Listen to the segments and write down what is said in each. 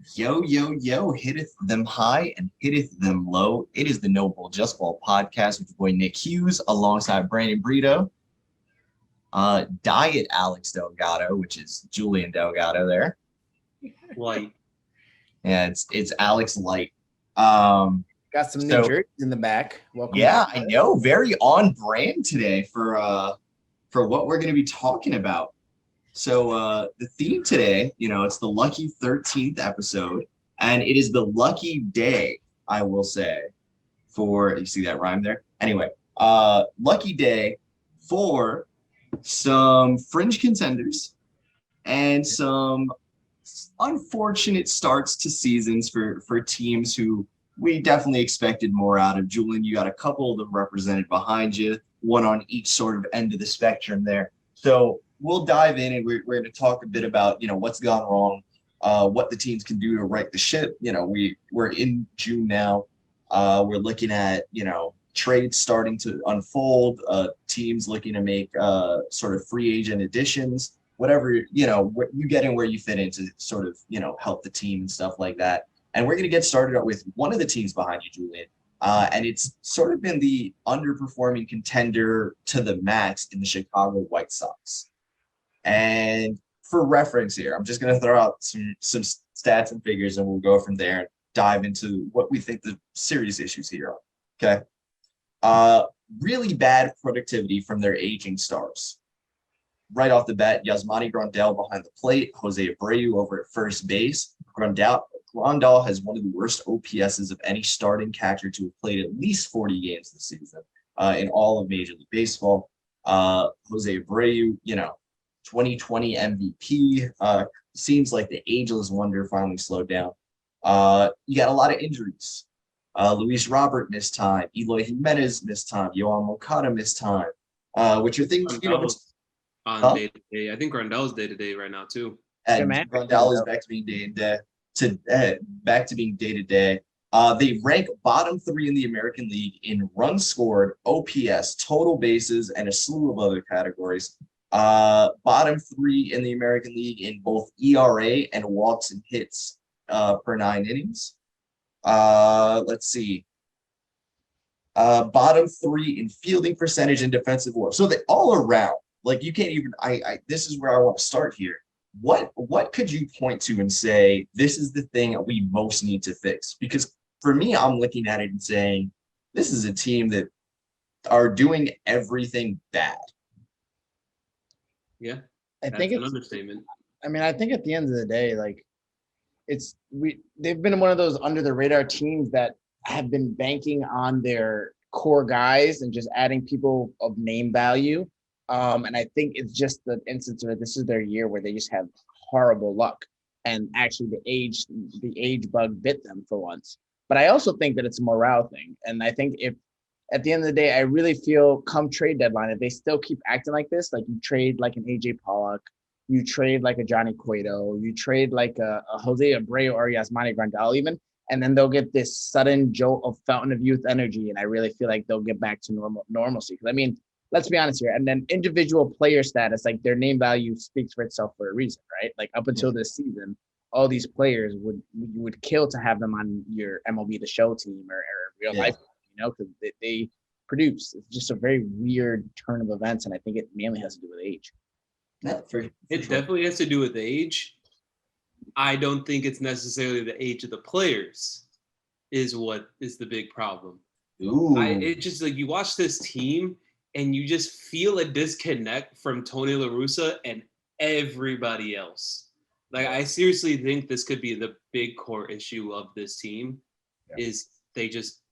Yo, yo, yo, hitteth them high and hitteth them low. It is the No Bull Just Ball podcast with your boy Nick Hughes alongside Brandon Brito, Diet Alex Delgado, which is Julian Delgado there. Light. Yeah, it's Alex Light. Um, Got some New so Jerseys in the back. Welcome yeah, back. I know, very on brand today for what we're going to be talking about. So the theme today, it's the lucky 13th episode, and it is the lucky day, I will say, for you see that rhyme there? Anyway, lucky day for some fringe contenders and some unfortunate starts to seasons for teams who we definitely expected more out of. Julian, you got a couple of them represented behind you, one on each sort of end of the spectrum there. So we'll dive in and we're going to talk a bit about, what's gone wrong, what the teams can do to right the ship. We're in June now. We're looking at, trades starting to unfold, teams looking to make sort of free agent additions, whatever, you get in where you fit into sort of, help the team and stuff like that. And we're going to get started out with one of the teams behind you, Julian. And it's sort of been the underperforming contender to the max in the Chicago White Sox. And for reference here, I'm just going to throw out some stats and figures, and we'll go from there and dive into what we think the serious issues here are. Okay. Really bad productivity from their aging stars. Right off the bat, Yasmani Grandal behind the plate, Jose Abreu over at first base. Grandal has one of the worst OPSs of any starting catcher to have played at least 40 games this season in all of Major League Baseball. Jose Abreu, 2020 MVP. Seems like the ageless wonder finally slowed down. You got a lot of injuries. Luis Robert missed time. Eloy Jimenez missed time. Yohan Moncada missed time. Which are things, on day to day. I think Grandal's day to day right now too. And Grandal is back to being day to day. They rank bottom 3 in the American League in runs scored, OPS, total bases, and a slew of other categories. Bottom 3 in the American League in both ERA and walks and hits per 9 innings. Let's see. Bottom 3 in fielding percentage and defensive WAR. So they all around. Like you can't even. This is where I want to start here. What could you point to and say this is the thing that we most need to fix? Because for me, I'm looking at it and saying this is a team that are doing everything bad. Yeah, I think it's an understatement. I mean, I think at the end of the day, like they've been one of those under the radar teams that have been banking on their core guys and just adding people of name value. And I think it's just the instance of this is their year where they just have horrible luck. And actually the age bug bit them for once. But I also think that it's a morale thing. And I think if at the end of the day, I really feel come trade deadline, if they still keep acting like this, like you trade like an AJ Pollock, you trade like a Johnny Cueto, you trade like a Jose Abreu or Yasmani Grandal even, and then they'll get this sudden jolt of fountain of youth energy. And I really feel like they'll get back to normalcy. Because I mean, let's be honest here. And then individual player status, like their name value speaks for itself for a reason, right? Like up until this season, all these players would kill to have them on your MLB The Show team or real life, because they produce. It's just a very weird turn of events, and I think it mainly has to do with age. It definitely has to do with age. I don't think it's necessarily the age of the players is what is the big problem. It just like you watch this team and you just feel a disconnect from Tony La Russa and everybody else. Like I seriously think this could be the big core issue of this team is they just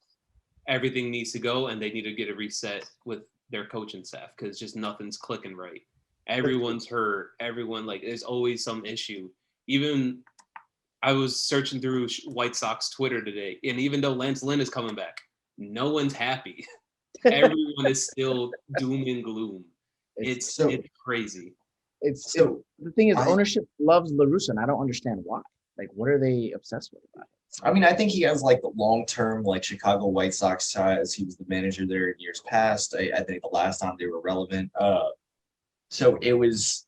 everything needs to go and they need to get a reset with their coaching staff because just nothing's clicking right. Everyone's hurt. Everyone there's always some issue. Even I was searching through White Sox Twitter today, and even though Lance Lynn is coming back, no one's happy. Everyone is still doom and gloom. It's crazy. The thing is, ownership loves La Russa, and I don't understand why. Like, what are they obsessed with about it? I mean, I think he has the long-term Chicago White Sox ties. He was the manager there in years past. I think the last time they were relevant. So it was.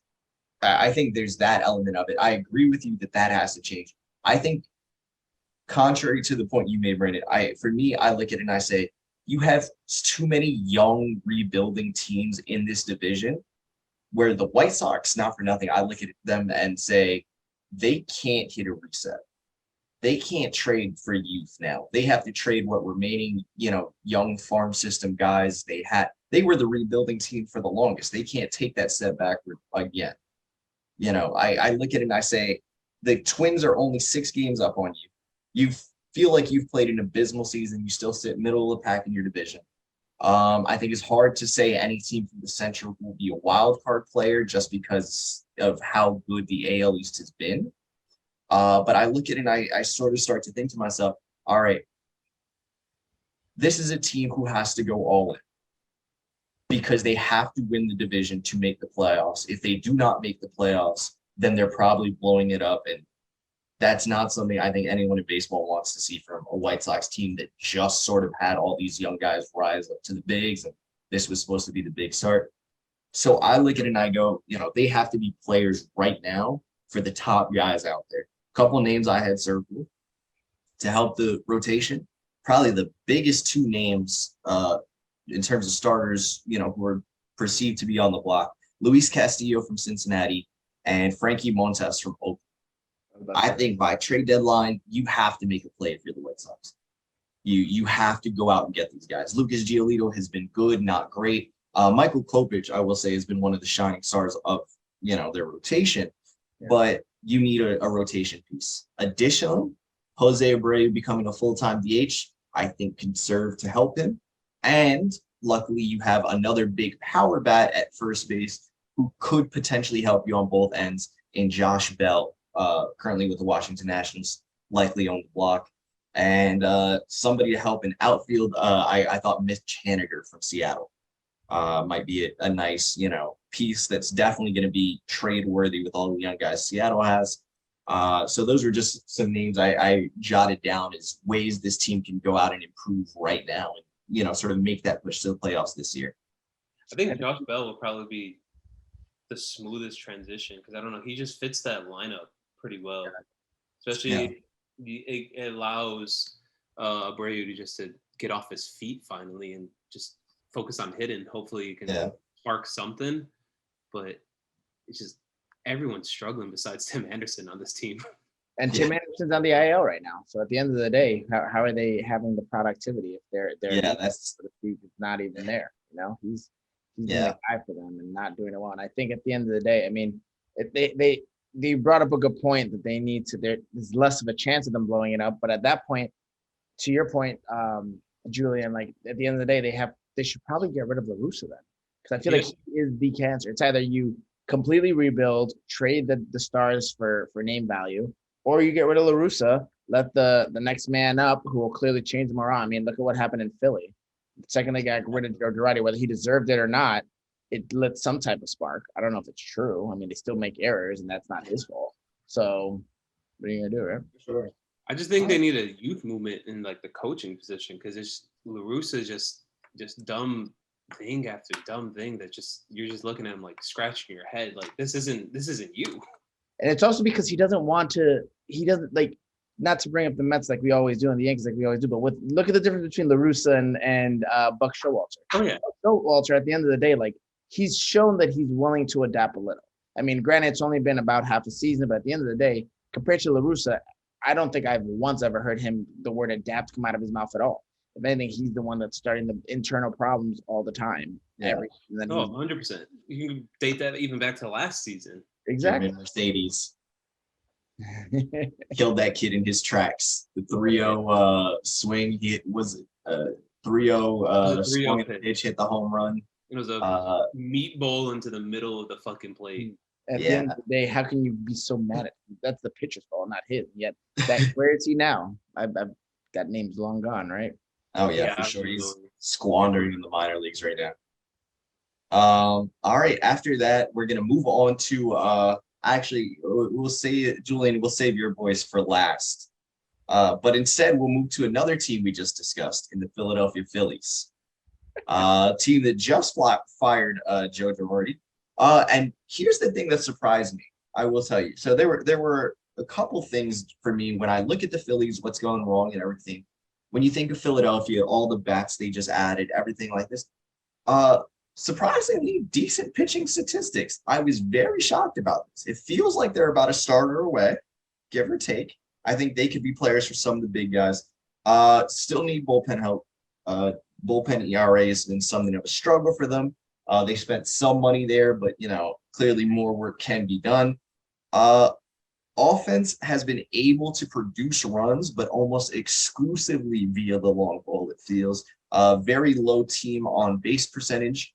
I think there's that element of it. I agree with you that has to change. I think contrary to the point you made, Brandon, for me, I look at it and I say, you have too many young rebuilding teams in this division where the White Sox, not for nothing, I look at them and say, they can't hit a reset. They can't trade for youth now. They have to trade what remaining, young farm system guys they had. They were the rebuilding team for the longest. They can't take that step backward again. I look at it and I say, the Twins are only 6 games up on you. You feel like you've played an abysmal season. You still sit middle of the pack in your division. I think it's hard to say any team from the Central will be a wild card player just because of how good the AL East has been. But I look at it and I sort of start to think to myself, all right, this is a team who has to go all in because they have to win the division to make the playoffs. If they do not make the playoffs, then they're probably blowing it up. And that's not something I think anyone in baseball wants to see from a White Sox team that just sort of had all these young guys rise up to the bigs. And this was supposed to be the big start. So I look at it and I go, they have to be players right now for the top guys out there. Couple of names I had circled to help the rotation. Probably the biggest 2 names in terms of starters, who are perceived to be on the block. Luis Castillo from Cincinnati and Frankie Montas from Oakland. I think by trade deadline, you have to make a play if you're the White Sox. You have to go out and get these guys. Lucas Giolito has been good, not great. Michael Kopech, I will say, has been one of the shining stars of their rotation. Yeah. But you need a rotation piece. Additionally, Jose Abreu becoming a full-time DH, I think can serve to help him. And luckily, you have another big power bat at first base who could potentially help you on both ends in Josh Bell, currently with the Washington Nationals, likely on the block. And somebody to help in outfield, I thought Mitch Haniger from Seattle might be a nice, piece that's definitely going to be trade worthy with all the young guys Seattle has. So those are just some names I jotted down as ways this team can go out and improve right now and, sort of make that push to the playoffs this year. I think Josh Bell will probably be the smoothest transition because I don't know, he just fits that lineup pretty well. Especially it allows Abreu to just to get off his feet finally and just focus on hitting. Hopefully he can spark something. But it's just everyone's struggling besides Tim Anderson on this team. And Tim Anderson's on the IL right now. So at the end of the day, how are they having the productivity if they're that's not even there? He's the guy for them and not doing it well. And I think at the end of the day, I mean, if they brought up a good point that they need to. There's less of a chance of them blowing it up. But at that point, to your point, Julian, like at the end of the day, they should probably get rid of La Russa then. Because I feel like he is the cancer. It's either you completely rebuild, trade the stars for name value, or you get rid of La Russa, let the next man up who will clearly change them around. I mean, look at what happened in Philly. The second they got rid of Joe Girardi, whether he deserved it or not, it lit some type of spark. I don't know if it's true. I mean, they still make errors, and that's not his fault. So what are you gonna do, right? Sure. I just think they need a youth movement in like the coaching position because it's La Russa just dumb thing after dumb thing that you're just looking at him like scratching your head like this isn't you. And it's also because he doesn't like, not to bring up the Mets like we always do and the Yankees like we always do, but look at the difference between La Russa and Buck Showalter. Oh yeah. Showalter at the end of the day, like he's shown that he's willing to adapt a little. I mean, granted, it's only been about half a season, but at the end of the day, compared to La Russa, I don't think I've once ever heard the word adapt come out of his mouth at all. If anything, he's the one that's starting the internal problems all the Oh, 100%. You can date that even back to last season. Exactly. Mercedes killed that kid in his tracks. The 3-0 swing, he was 3-0 swung pitch, hit the home run. It was a meatball into the middle of the fucking plate. At the end of the day, how can you be so mad at him? That's the pitcher's fault, not his. Yet where is he now? I've that name's long gone, right? Oh yeah, for sure. He's squandering in the minor leagues right now. All right. After that, we're gonna move on to actually we'll say Julian, we'll save your voice for last. But instead we'll move to another team we just discussed in the Philadelphia Phillies. Team that just fired Joe Girardi. And here's the thing that surprised me. I will tell you. So there were a couple things for me when I look at the Phillies, what's going wrong and everything. When you think of Philadelphia, all the bats they just added, everything like this, surprisingly decent pitching statistics. I was very shocked about this. It feels like they're about a starter away, give or take. I think they could be players for some of the big guys. Still need bullpen help. Bullpen ERA has been something of a struggle for them. They spent some money there, but clearly more work can be done. Offense has been able to produce runs, but almost exclusively via the long ball, it feels. Very low team on base percentage.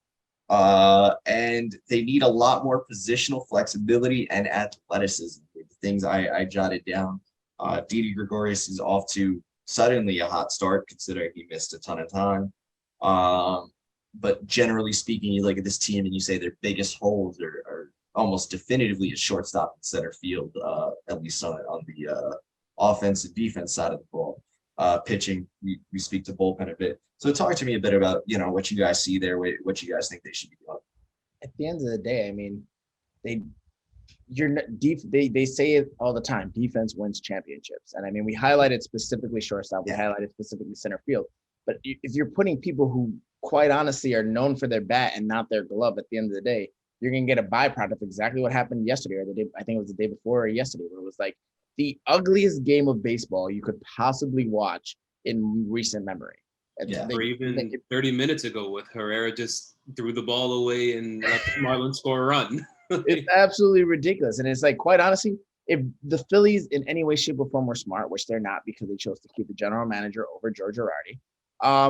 And they need a lot more positional flexibility and athleticism. The things I jotted down. Didi Gregorius is off to suddenly a hot start, considering he missed a ton of time. But generally speaking, you look at this team and you say their biggest holes are almost definitively at shortstop and center field, at least on the offense and defense side of the ball. Pitching, we speak to bullpen a bit. So talk to me a bit about, what you guys see there, what you guys think they should be doing. At the end of the day, I mean, they say it all the time, defense wins championships. And I mean, we highlighted specifically shortstop, we highlighted specifically center field. But if you're putting people who quite honestly are known for their bat and not their glove, at the end of the day, you're going to get a byproduct of exactly what happened yesterday or the day, I think it was the day before or yesterday, where it was like the ugliest game of baseball you could possibly watch in recent memory. Or even 30 minutes ago with Herrera just threw the ball away and let the Marlins score a run. It's absolutely ridiculous. And it's like, quite honestly, if the Phillies in any way, shape, or form were smart, which they're not because they chose to keep the general manager over George Girardi,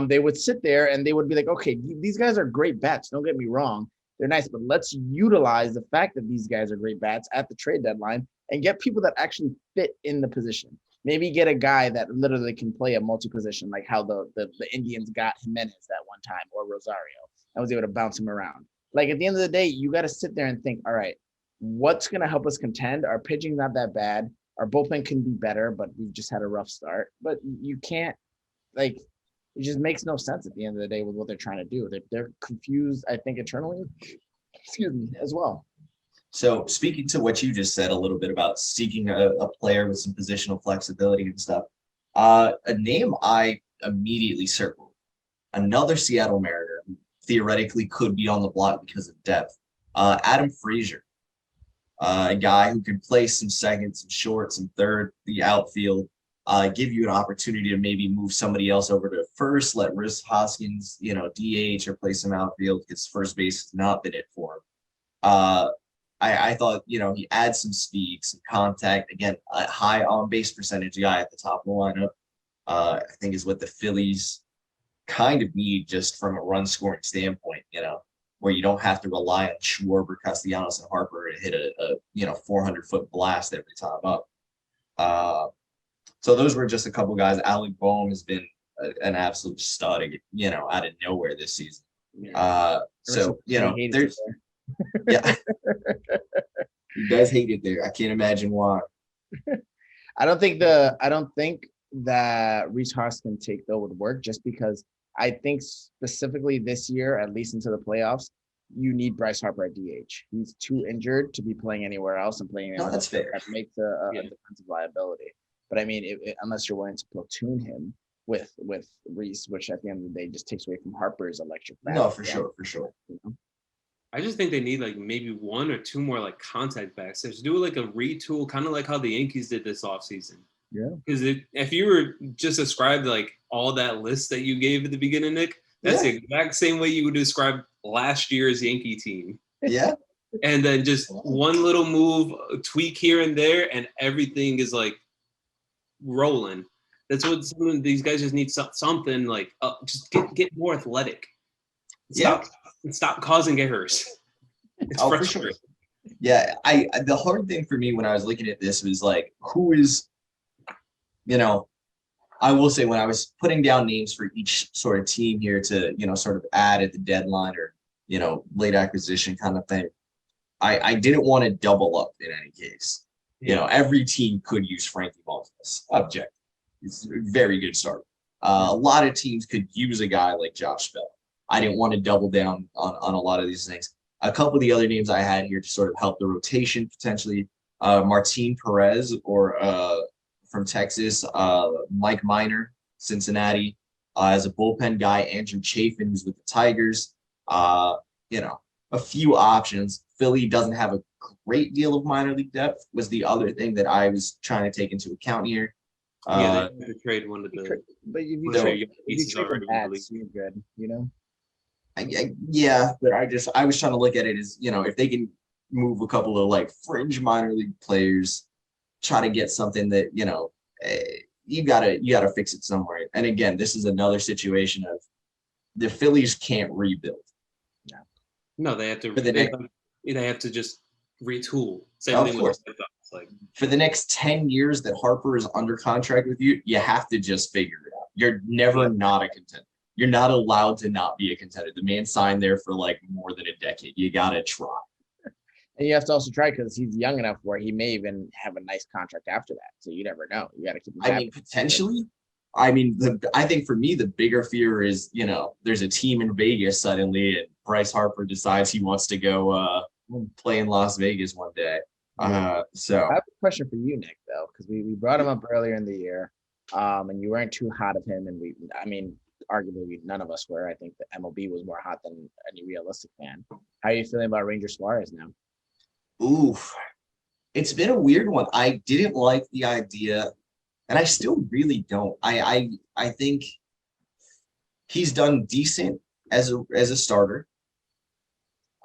they would sit there and they would be like, okay, these guys are great bats. Don't get me wrong. They're nice, but let's utilize the fact that these guys are great bats at the trade deadline and get people that actually fit in the position. Maybe get a guy that literally can play a multi-position, like how the Indians got Jimenez that one time, or Rosario, and was able to bounce him around. Like, at the end of the day, you got to sit there and think, all right, what's going to help us contend? Our pitching's not that bad. Our bullpen can be better, but we've just had a rough start. But you can't, it just makes no sense at the end of the day with what they're trying to do. They're confused, I think, internally, as well. So speaking to what you just said a little bit about seeking a player with some positional flexibility and stuff, a name I immediately circled, another Seattle Mariner who theoretically could be on the block because of depth, Adam Frazier, a guy who can play some second, some short, some third, the outfield, give you an opportunity to maybe move somebody else over to first, let Rhys Hoskins, DH or play some outfield because first base has not been it for him. I thought, he adds some speed, some contact. Again, a high on-base percentage guy at the top of the lineup, I think is what the Phillies kind of need just from a run-scoring standpoint, where you don't have to rely on Schwarber, Castellanos, and Harper to hit a 400-foot blast every time up. So those were just a couple guys. Alec Boehm has been an absolute stud, out of nowhere this season. There's – yeah, he does hate it there. I can't imagine why. I don't think that Rhys Hoskins take though would work, just because I think specifically this year, at least into the playoffs, you need Bryce Harper at DH. He's too injured to be playing anywhere else and playing. No, that's fair. That makes a defensive liability. But I mean, unless you're willing to platoon him with Rhys, which at the end of the day just takes away from Harper's electric. No, for sure. I just think they need maybe one or two more contact backs. Just do a retool, kind of like how the Yankees did this offseason. Yeah. Because if you were just described all that list that you gave at the beginning, Nick, that's the exact same way you would describe last year's Yankee team. Yeah. And then just one little move, a tweak here and there, and everything is rolling. That's what some of these guys just need. Something just get more athletic. Stop causing errors. It's frustrating. For sure. Yeah, the hard thing for me when I was looking at this was who is, I will say when I was putting down names for each sort of team here to, sort of add at the deadline or, late acquisition kind of thing, I didn't want to double up in any case. Every team could use Frankie Montas. Objective. It's a very good start. A lot of teams could use a guy like Josh Bell. I didn't want to double down on a lot of these things. A couple of the other names I had here to sort of help the rotation potentially. Martin Perez or from Texas, Mike Minor, Cincinnati. As a bullpen guy, Andrew Chafin, who's with the Tigers. A few options. Philly doesn't have a great deal of minor league depth was the other thing that I was trying to take into account here. Yeah, they trade one of the. But if you one of their trade, young if you pieces trade already the in the bats, league. you're good. You know. Yeah, but I was trying to look at it as, if they can move a couple of like fringe minor league players, try to get something that, you gotta fix it somewhere. And again, this is another situation of the Phillies can't rebuild. No, they have to. For the They have to just retool. Same Of thing course. with the Red Sox. For the next 10 years that Harper is under contract with you, you have to just figure it out. You're never not a contender. You're not allowed to not be a contender. The man signed there for like more than a decade. You gotta try. And you have to also try because he's young enough where he may even have a nice contract after that. So you never know. You got to keep him happy. Potentially. I think for me, the bigger fear is, there's a team in Vegas suddenly and Bryce Harper decides he wants to go play in Las Vegas one day. So I have a question for you, Nick, though, because we brought him up earlier in the year, and you weren't too hot of him. And arguably none of us were. I think the MLB was more hot than any realistic fan. How are you feeling about Ranger Suarez now? Oof. It's been a weird one. I didn't like the idea, and I still really don't. I think he's done decent as a starter.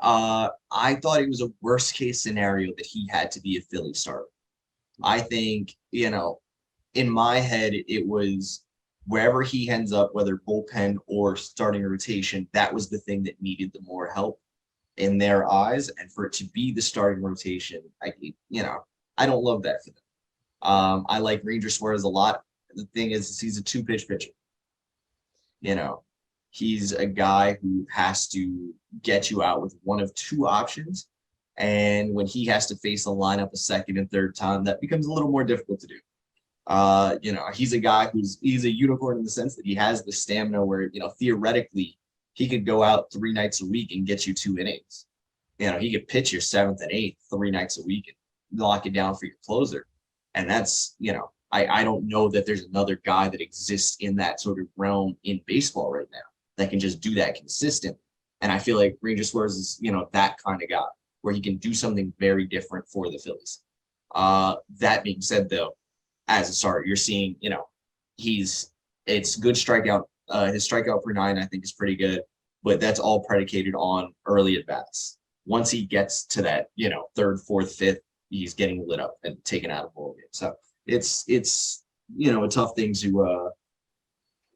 I thought it was a worst case scenario that he had to be a Philly starter. I think, in my head, it was wherever he ends up, whether bullpen or starting rotation, that was the thing that needed the more help in their eyes. And for it to be the starting rotation, I don't love that for them. I like Ranger Suarez a lot. The thing is, he's a two-pitch pitcher. He's a guy who has to get you out with one of two options. And when he has to face a lineup a second and third time, that becomes a little more difficult to do. He's a guy he's a unicorn in the sense that he has the stamina where, theoretically, he could go out 3 nights a week and get you 2 innings. He could pitch your 7th and 8th 3 nights a week and lock it down for your closer. And that's, I don't know that there's another guy that exists in that sort of realm in baseball right now that can just do that consistent. And I feel like Ranger Suarez is, that kind of guy where he can do something very different for the Phillies. That being said, though, as a starter, you're seeing, it's good strikeout. His strikeout per 9, I think, is pretty good, but that's all predicated on early at bats. Once he gets to that, 3rd, 4th, 5th, he's getting lit up and taken out of ball game. So it's a tough thing to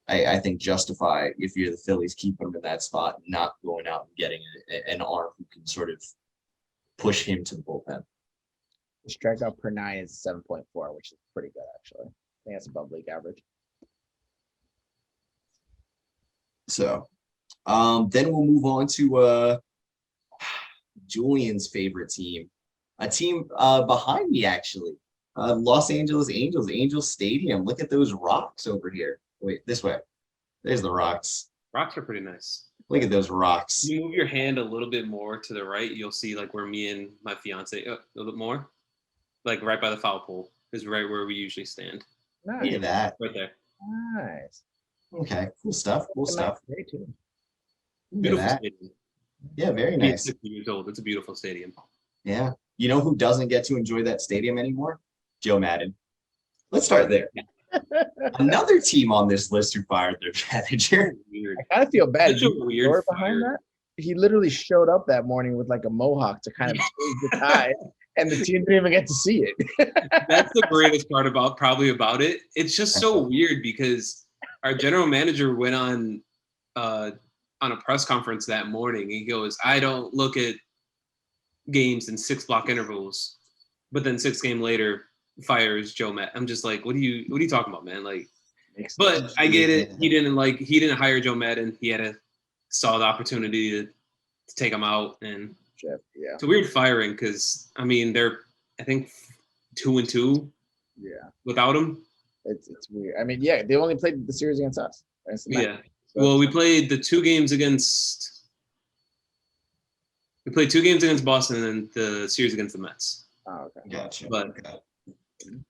I think justify if you're the Phillies, keep him in that spot, not going out and getting an arm who can sort of push him to the bullpen. The strikeout per 9 is 7.4, which is pretty good, actually. I think that's above league average. So then we'll move on to Julian's favorite team, a team behind me, actually. Los Angeles Angels, Angels Stadium. Look at those rocks over here. Wait, this way. There's the rocks. Rocks are pretty nice. Look at those rocks. You move your hand a little bit more to the right, you'll see like where me and my fiance a little bit more, like right by the foul pole is right where we usually stand. Nice. Look at that. Right there. Nice. Okay, cool stuff. Cool stuff. Nice too. Beautiful stadium. Yeah, very nice. 60 years old. It's a beautiful stadium. Yeah. You know who doesn't get to enjoy that stadium anymore? Joe Madden. Let's start there. Another team on this list who fired their manager. Weird. I kind of feel bad. Such a weird behind fire. that. He literally showed up that morning with like a mohawk to kind of change the tie, and the team didn't even get to see it. That's the greatest part about it. It's just so weird because our general manager went on a press conference that morning. He goes, "I don't look at games in 6 block intervals," but then 6 games later fires Joe Matt. I'm just like, what are you talking about, man? Like, but I get it. He didn't hire Joe Madden. He saw the opportunity to take him out, and it's a weird firing because they're I think 2-2. Yeah, without him, it's weird. They only played the series against us. Yeah. Well, we played 2 games against Boston and then the series against the Mets. Oh, okay. Gotcha. But okay.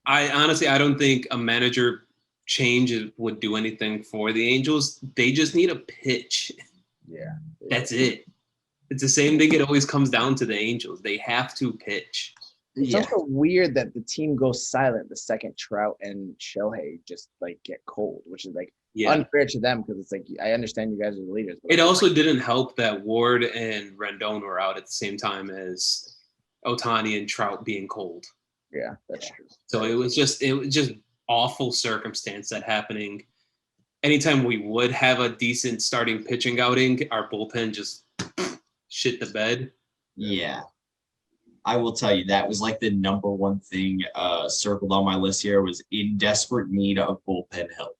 I honestly, I don't think a manager change would do anything for the Angels. They just need a pitch. Yeah. That's it. It's the same thing. It always comes down to the Angels. They have to pitch. It's also weird that the team goes silent the second Trout and Shohei just like get cold, which is like unfair to them because it's like I understand you guys are the leaders. But it also didn't help that Ward and Rendon were out at the same time as Ohtani and Trout being cold. Yeah, that's true. So it was just awful circumstance that happening. Anytime we would have a decent starting pitching outing, our bullpen just shit the bed. Yeah. I will tell you that was like the number one thing circled on my list here was in desperate need of bullpen help.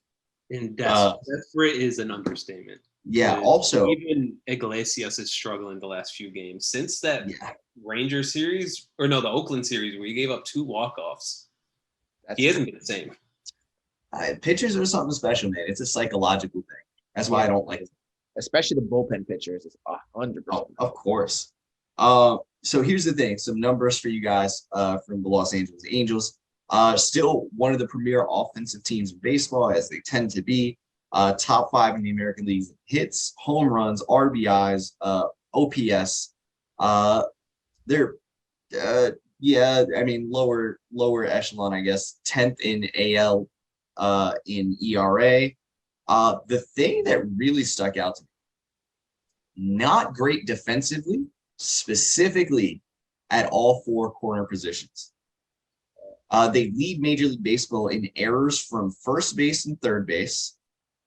Desperate is an understatement. Yeah. Also, even Iglesias is struggling the last few games since that Ranger series, or no, the Oakland series where he gave up 2 walk-offs. He hasn't been the same. Pitchers are something special, man. It's a psychological thing. That's why I don't like it. Especially the bullpen pitchers is 100%. Oh, of course. So here's the thing. Some numbers for you guys from the Los Angeles Angels. Still one of the premier offensive teams in baseball, as they tend to be. Top 5 in the American League hits, home runs, RBIs, OPS. They're lower echelon, I guess. 10th in AL in ERA. The thing that really stuck out to me, not great defensively, specifically at all 4 corner positions. They lead Major League Baseball in errors from first base and third base.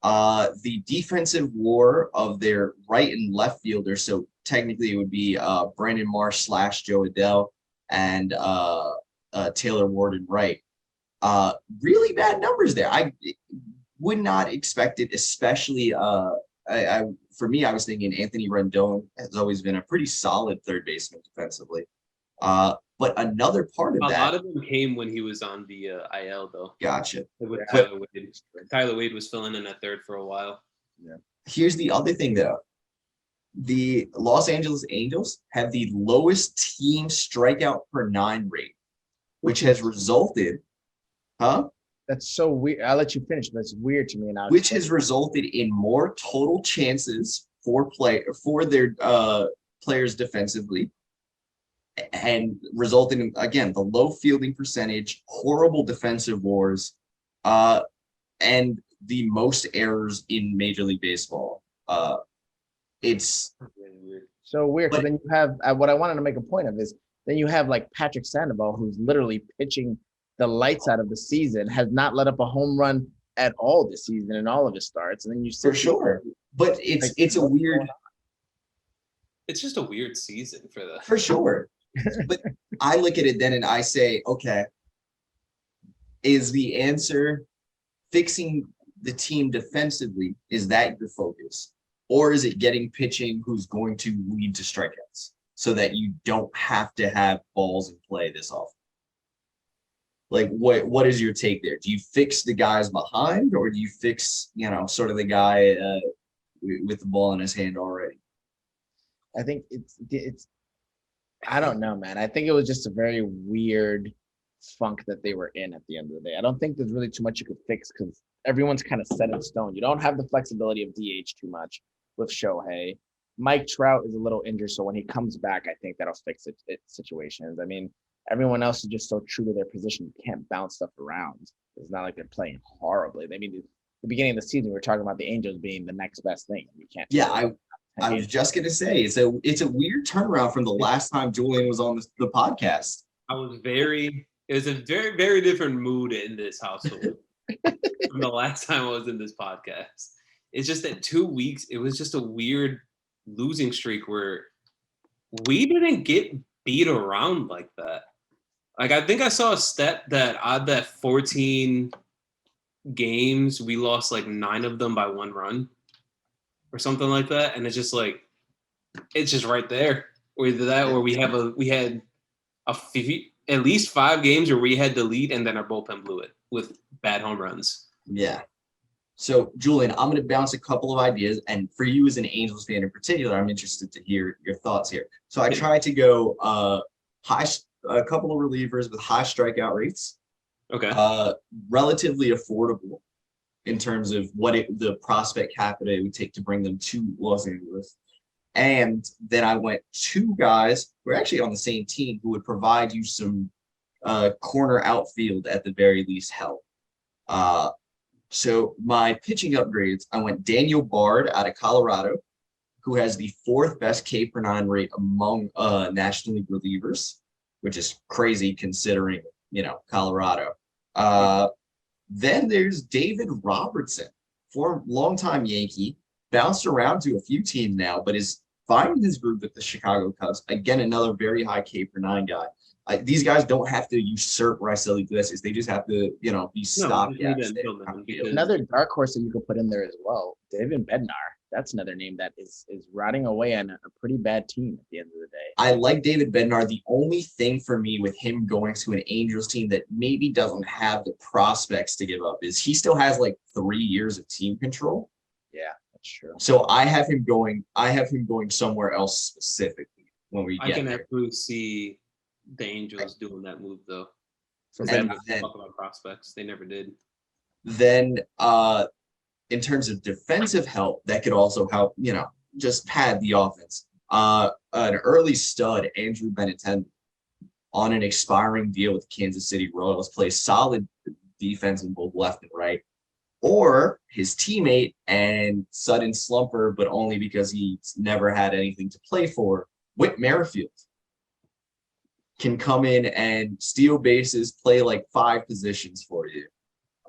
The defensive WAR of their right and left fielders, so technically it would be Brandon Marsh / Joe Adell and Taylor Ward and Wright. Really bad numbers there. I would not expect it, especially for me, I was thinking Anthony Rendon has always been a pretty solid third baseman defensively. But another part of that. A lot of them came when he was on the IL, though. Gotcha. With Tyler Wade was filling in at third for a while. Yeah. Here's the other thing, though. The Los Angeles Angels have the lowest team strikeout per 9 rate, which has resulted, That's so weird. I'll let you finish. That's weird to me now. Which has resulted in more total chances for their players defensively, and resulted in, again, the low fielding percentage, horrible defensive WARs, and the most errors in Major League Baseball. It's so weird. So then you have what I wanted to make a point of is then you have like Patrick Sandoval, who's literally pitching the lights out of the season, has not let up a home run at all this season in all of his starts. And then you for sure, but it's a weird. It's just a weird season for sure. But I look at it then and I say, okay, is the answer fixing the team defensively? Is that your focus? Or is it getting pitching who's going to lead to strikeouts so that you don't have to have balls in play this often? Like, what is your take there? Do you fix the guys behind, or do you fix, sort of the guy with the ball in his hand already? I think it's I don't know, man. I think it was just a very weird funk that they were in at the end of the day. I don't think there's really too much you could fix because everyone's kind of set in stone. You don't have the flexibility of DH too much with Shohei. Mike Trout is a little injured, so when he comes back, I think that'll fix it situations. I mean, everyone else is just so true to their position. You can't bounce stuff around. It's not like they're playing horribly. I mean, the beginning of the season, we were talking about the Angels being the next best thing. You can't. Yeah, I was just gonna say it's a weird turnaround from the last time Julian was on the podcast. It was a very, very different mood in this household from the last time I was in this podcast. It's just that 2 weeks, it was just a weird losing streak where we didn't get beat around like that. Like, I think I saw a stat that out of that 14 games, we lost like 9 of them by 1 run or something like that. And it's just like, it's just right there. Or either that or we had at least 5 games where we had the lead and then our bullpen blew it with bad home runs. Yeah. So, Julian, I'm going to bounce a couple of ideas. And for you as an Angels fan in particular, I'm interested to hear your thoughts here. So I tried to go a couple of relievers with high strikeout rates. Okay. Relatively affordable in terms of the prospect capital it would take to bring them to Los Angeles. And then I went 2 guys who are actually on the same team who would provide you some corner outfield at the very least help. So my pitching upgrades, I went Daniel Bard out of Colorado, who has the 4th best K per 9 rate among National League relievers, which is crazy considering, Colorado. Then there's David Robertson, longtime Yankee, bounced around to a few teams now, but is finding his groove with the Chicago Cubs. Again, another very high K per 9 guy. These guys don't have to usurp Raisel Iglesias. They just have to, be stopgaps. Another dark horse that you could put in there as well, David Bednar. That's another name that is rotting away on a pretty bad team at the end of the day. I like David Bednar. The only thing for me with him going to an Angels team that maybe doesn't have the prospects to give up is he still has like 3 years of team control. Yeah, that's true. So I have him going somewhere else specifically when we get there. I can absolutely see the Angels doing that move though. So then talk about prospects. They never did. Then in terms of defensive help, that could also help, just pad the offense. An early stud, Andrew Benintendi, on an expiring deal with Kansas City Royals, plays solid defense in both left and right. Or his teammate and sudden slumper, but only because he's never had anything to play for, Whit Merrifield, can come in and steal bases, play like 5 positions for you.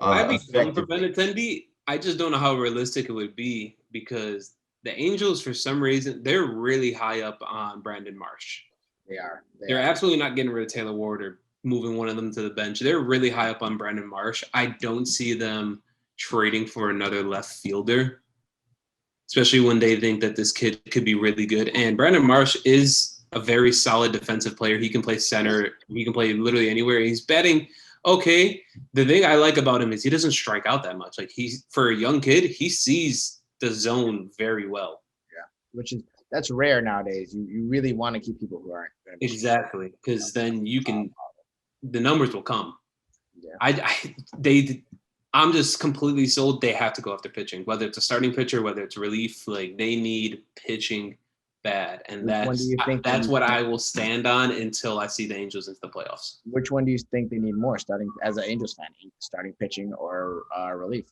I'd be fun for Benintendi. I just don't know how realistic it would be because the Angels, for some reason, they're really high up on Brandon Marsh. They are. They're absolutely not getting rid of Taylor Ward or moving one of them to the bench. They're really high up on Brandon Marsh. I don't see them trading for another left fielder, especially when they think that this kid could be really good. And Brandon Marsh is a very solid defensive player. He can play center. He can play literally anywhere. He's batting okay. The thing I like about him is he doesn't strike out that much. Like for a young kid, he sees the zone very well. Yeah, that's rare nowadays. You really want to keep people who aren't going to be exactly, because then the numbers will come. Yeah. I'm just completely sold. They have to go after pitching, whether it's a starting pitcher, whether it's relief. Like they need pitching bad, and that's what I will stand on until I see the Angels into the playoffs. Which one do you think they need more, starting as an Angels fan, starting pitching or relief?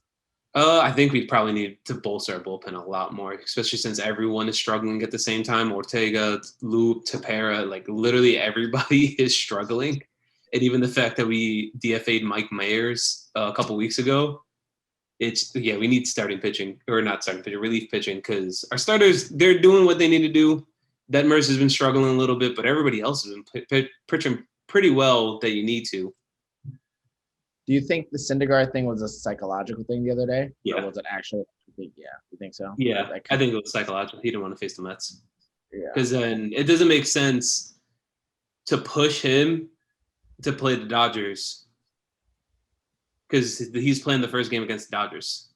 I think we probably need to bolster our bullpen a lot more, especially since everyone is struggling at the same time. Ortega, Loop, Tepera, like literally everybody is struggling. And even the fact that we DFA'd Mike Mayers a couple weeks ago, we need starting pitching, or not starting pitching, relief pitching, because our starters, they're doing what they need to do. Detmers has been struggling a little bit, but everybody else has been pitching pretty well that you need to. Do you think the Syndergaard thing was a psychological thing the other day? Yeah. Or was it actually? Yeah, you think so? Yeah, I think it was psychological. He didn't want to face the Mets. Yeah. Because then it doesn't make sense to push him to play the Dodgers because he's playing the first game against the Dodgers.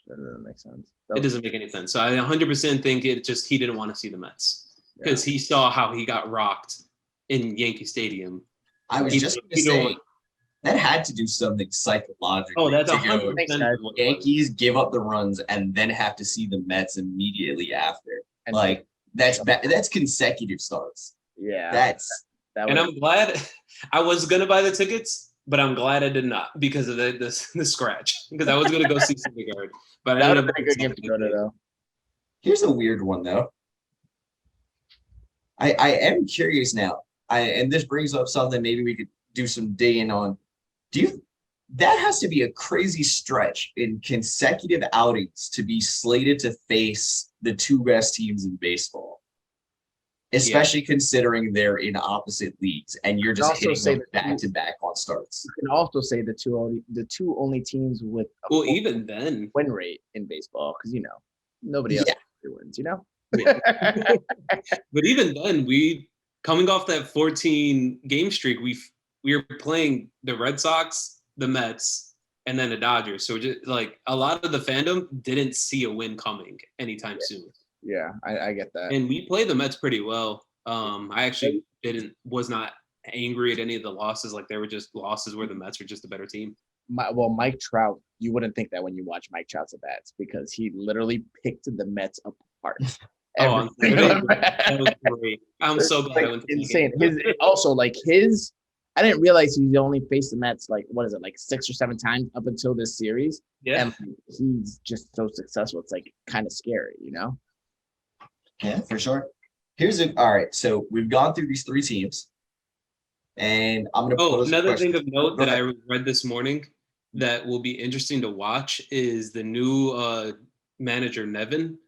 That doesn't make sense. It doesn't make any sense. So I 100% think he didn't want to see the Mets because he saw how he got rocked in Yankee Stadium. I was just going to say that had to do something psychologically. Oh, that's 100%. Yankees give up the runs and then have to see the Mets immediately after. And that's consecutive starts. Yeah, and I'm glad I was gonna buy the tickets, but I'm glad I did not because of the scratch. Because I was gonna go see Syndergaard, but that would have been a good game to go to though. Here's a weird one though. I am curious now. And this brings up something maybe we could do some digging on. That has to be a crazy stretch in consecutive outings to be slated to face the 2 best teams in baseball, especially considering they're in opposite leagues and you're just hitting them back-to-back on starts. You can also say the two only teams with even then win rate in baseball because nobody else wins. Yeah. But even then, we coming off that 14 game streak, we were playing the Red Sox, the Mets, and then the Dodgers. So just like a lot of the fandom didn't see a win coming anytime soon. Yeah, I get that. And we played the Mets pretty well. I actually was not angry at any of the losses, like they were just losses where the Mets were just a better team? Mike Trout, you wouldn't think that when you watch Mike Trout's at bats because he literally picked the Mets apart. On Saturday, that was great. I'm so glad I went to insane. I didn't realize he only faced the Mets like 6 or 7 times up until this series. Yeah, and he's just so successful. It's like kind of scary, you know? Yeah, for sure. All right. So we've gone through these 3 teams, and I'm going to pose another a question. thing of note that I read this morning that will be interesting to watch is the new manager, Nevin.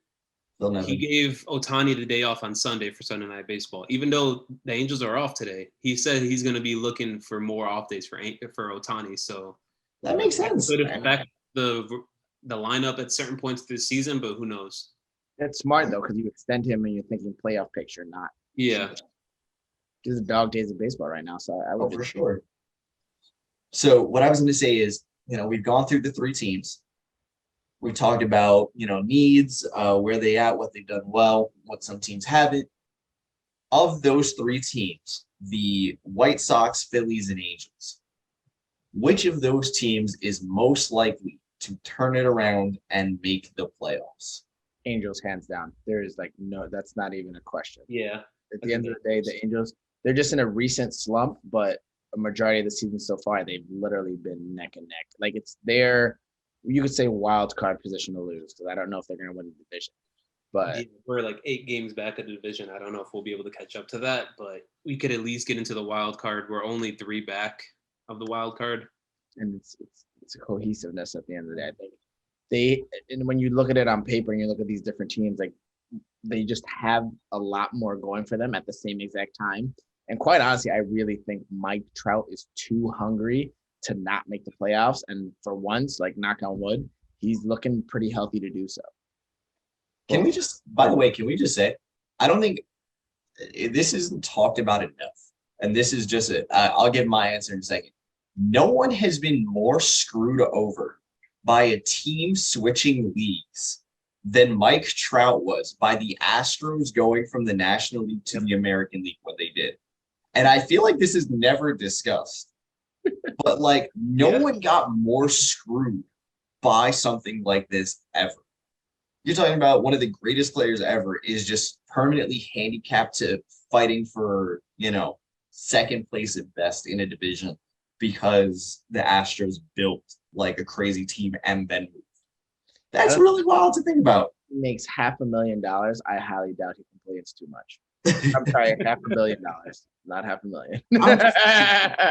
He gave Ohtani the day off on Sunday for Sunday Night Baseball. Even though the Angels are off today, he said he's going to be looking for more off days for Ohtani. So that makes sense. Could affect the lineup at certain points of the season, but who knows? That's smart though, because you extend him and you're thinking playoff picture, not. Yeah. This is dog days of baseball right now, so I would. For sure. So what I was going to say is, we've gone through the 3 teams. We talked about, needs, where they at, what they've done well, what some teams haven't. Of those 3 teams, the White Sox, Phillies, and Angels, which of those teams is most likely to turn it around and make the playoffs? Angels, hands down. There is that's not even a question. Yeah. At the end of the day, the Angels, they're just in a recent slump, but a majority of the season so far, they've literally been neck and neck. Like it's you could say wild card position to lose because I don't know if they're going to win the division. But we're like 8 games back of the division. I don't know if we'll be able to catch up to that, but we could at least get into the wild card. We're only 3 back of the wild card. And it's a cohesiveness at the end of the day. And when you look at it on paper and you look at these different teams, like they just have a lot more going for them at the same exact time. And quite honestly, I really think Mike Trout is too hungry to not make the playoffs. And for once, like knock on wood, he's looking pretty healthy to do so. By the way, can we just say, I don't think this isn't talked about enough. And this is just I'll give my answer in a second. No one has been more screwed over by a team switching leagues than Mike Trout was by the Astros going from the National League to the American League when they did. And I feel like this is never discussed. But no one got more screwed by something like this ever. You're talking about one of the greatest players ever is just permanently handicapped to fighting for, second place at best in a division because the Astros built like a crazy team and then moved. That's really wild to think about. He makes $500,000. I highly doubt he complains too much. I'm sorry, $500 million, not $500,000.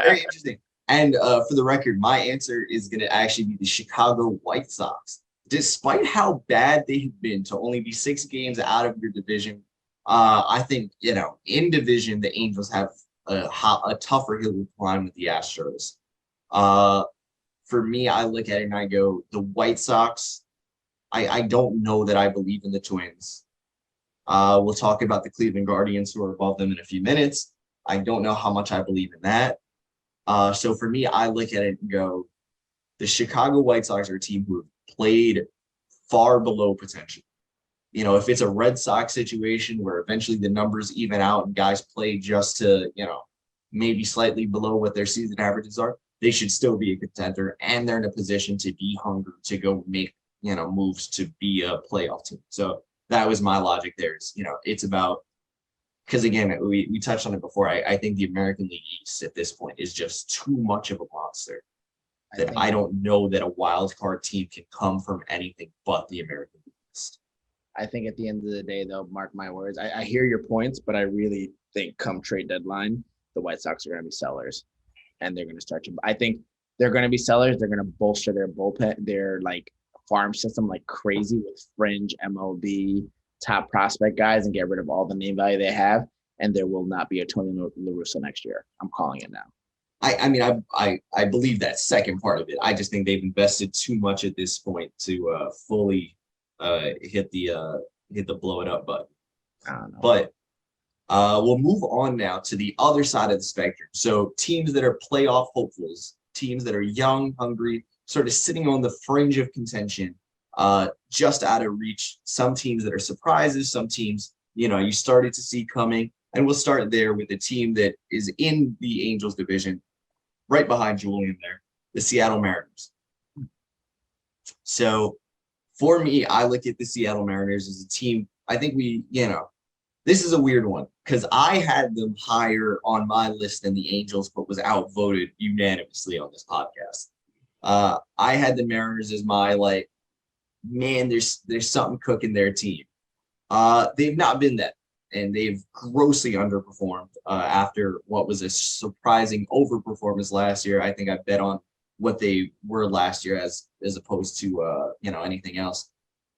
Very interesting. And for the record, my answer is going to actually be the Chicago White Sox. Despite how bad they have been to only be 6 games out of your division, I think, in division, the Angels have a tougher hill to climb with the Astros. For me, I look at it and I go, the White Sox, I don't know that I believe in the Twins. We'll talk about the Cleveland Guardians who are above them in a few minutes. I don't know how much I believe in that. So for me, I look at it and go, the Chicago White Sox are a team who have played far below potential. If it's a Red Sox situation where eventually the numbers even out and guys play just to, maybe slightly below what their season averages are, they should still be a contender and they're in a position to be hungry to go make, moves to be a playoff team. So that was my logic there is, it's about, because again, we touched on it before. I think the American League East at this point is just too much of a monster that I don't know that a wild card team can come from anything but the American League East. I think at the end of the day, though, mark my words, I hear your points, but I really think come trade deadline, the White Sox are going to be sellers, and they're going to start to. I think they're going to be sellers. They're going to bolster their bullpen, their farm system like crazy with fringe MLB top prospect guys, and get rid of all the name value they have. And there will not be a Tony La Russa next year. I'm calling it now. I believe that second part of it. I just think they've invested too much at this point to fully hit the blow it up button. I don't know. But we'll move on now to the other side of the spectrum. So teams that are playoff hopefuls, teams that are young, hungry, sort of sitting on the fringe of contention, just out of reach. Some teams that are surprises, some teams, you started to see coming. And we'll start there with a team that is in the Angels division, right behind Julian there, the Seattle Mariners. So for me, I look at the Seattle Mariners as a team. I think this is a weird one because I had them higher on my list than the Angels, but was outvoted unanimously on this podcast. I had the Mariners as my man, there's something cooking their team. They've not been that, and they've grossly underperformed after what was a surprising overperformance last year. I think I bet on what they were last year as opposed to anything else.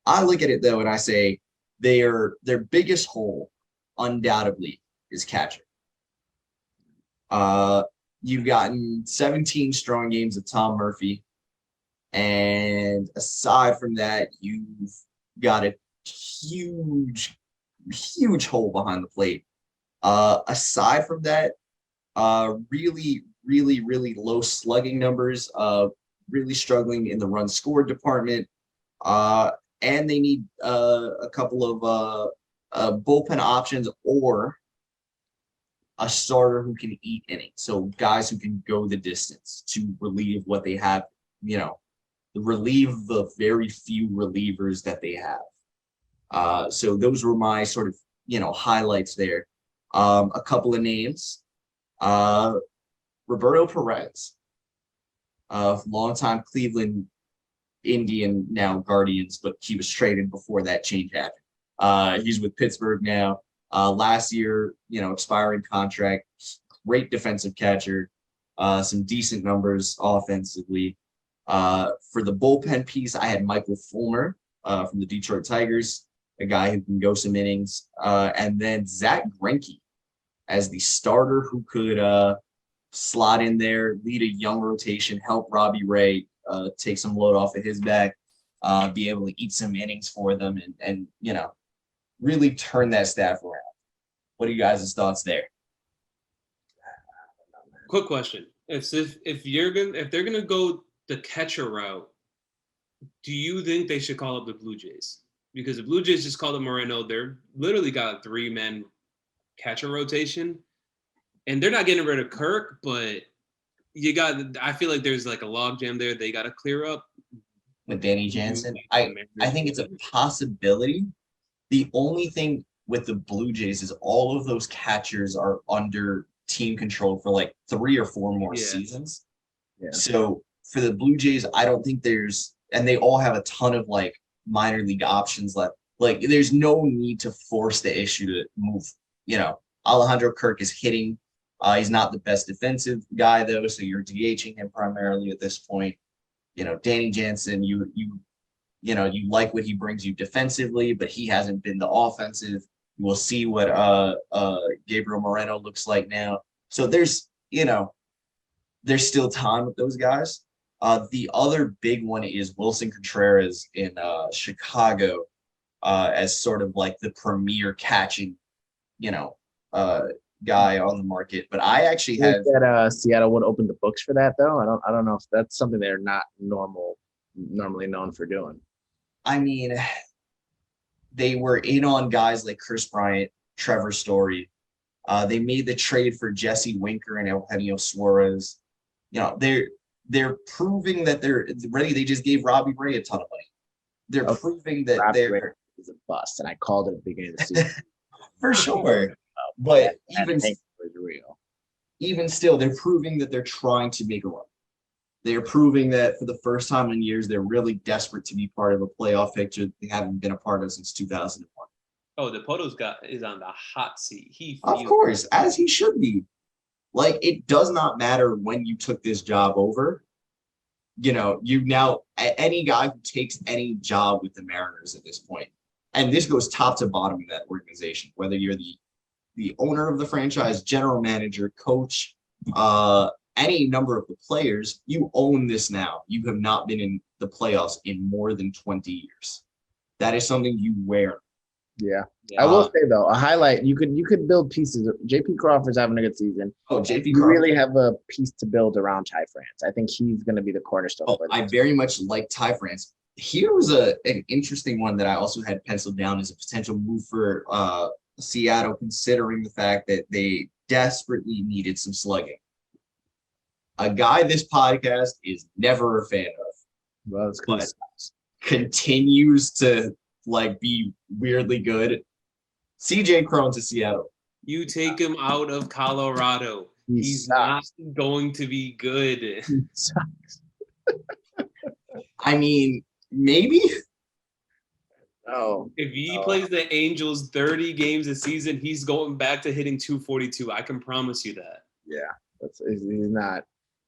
I look at it though, and I say their biggest hole undoubtedly is catcher. You've gotten 17 strong games of Tom Murphy. And aside from that, you've got a huge hole behind the plate. Aside from that, really, really, really low slugging numbers, really struggling in the run scored department. And they need a couple of bullpen options or a starter who can eat innings. So guys who can go the distance to relieve what they have, relieve the very few relievers that they have. So those were my sort of, highlights there. A couple of names. Roberto Perez, longtime Cleveland Indian, now Guardians, but he was traded before that change happened. He's with Pittsburgh now. Last year, expiring contract, great defensive catcher, some decent numbers offensively. For the bullpen piece, I had Michael Fulmer from the Detroit Tigers, a guy who can go some innings, and then Zach Greinke as the starter who could slot in there, lead a young rotation, help Robbie Ray take some load off of his back, be able to eat some innings for them, and really turn that staff around. What are you guys' thoughts there? Quick question: if they're gonna go the catcher route, do you think they should call up the Blue Jays? Because the Blue Jays just called up Moreno. They're literally got a 3-man catcher rotation, and they're not getting rid of Kirk, but I feel like there's a logjam there they got to clear up. With Danny Jansen, I think it's a possibility. The only thing with the Blue Jays is all of those catchers are under team control for 3 or 4 more seasons. Yeah. So for the Blue Jays, I don't think and they all have a ton of minor league options left. There's no need to force the issue to move. Alejandro Kirk is hitting. He's not the best defensive guy though, so you're DHing him primarily at this point. Danny Jansen, you like what he brings you defensively, but he hasn't been the offensive. We'll see what Gabriel Moreno looks like now. So there's still time with those guys. The other big one is Wilson Contreras in Chicago as sort of the premier catching, guy on the market. But I actually have that Seattle would open the books for that though. I don't know if that's something they're not normally known for doing. I mean, they were in on guys like Chris Bryant, Trevor Story. They made the trade for Jesse Winker and Eugenio Suarez. They're proving that they're ready. They just gave Robbie Ray a ton of money. They're proving that Robbie Ray is a bust, and I called it at the beginning of the season. For sure. But even still, they're proving that they're trying to make a run. They're proving that for the first time in years, they're really desperate to be part of a playoff picture they haven't been a part of since 2001. Oh, the Poto's is on the hot seat. Of course, as he should be. It does not matter when you took this job over. You now, any guy who takes any job with the Mariners at this point, and this goes top to bottom of that organization, whether you're the owner of the franchise, general manager, coach, any number of the players, you own this now. You have not been in the playoffs in more than 20 years. That is something you wear. Yeah. I will say though, a highlight, you could build pieces. JP Crawford's having a good season. JP Crawford. You really have a piece to build around Ty France. I think he's going to be the cornerstone. I very much like Ty France. Here was an interesting one that I also had penciled down as a potential move for Seattle, considering the fact that they desperately needed some slugging. A guy this podcast is never a fan of, Well, it's but because continues to like be weirdly good. CJ Cron to Seattle. You take him out of Colorado. He's not going to be good. he sucks. I mean, maybe. Oh, If he plays the Angels 30 games a season, he's going back to hitting 242. I can promise you that. yeah, he's not.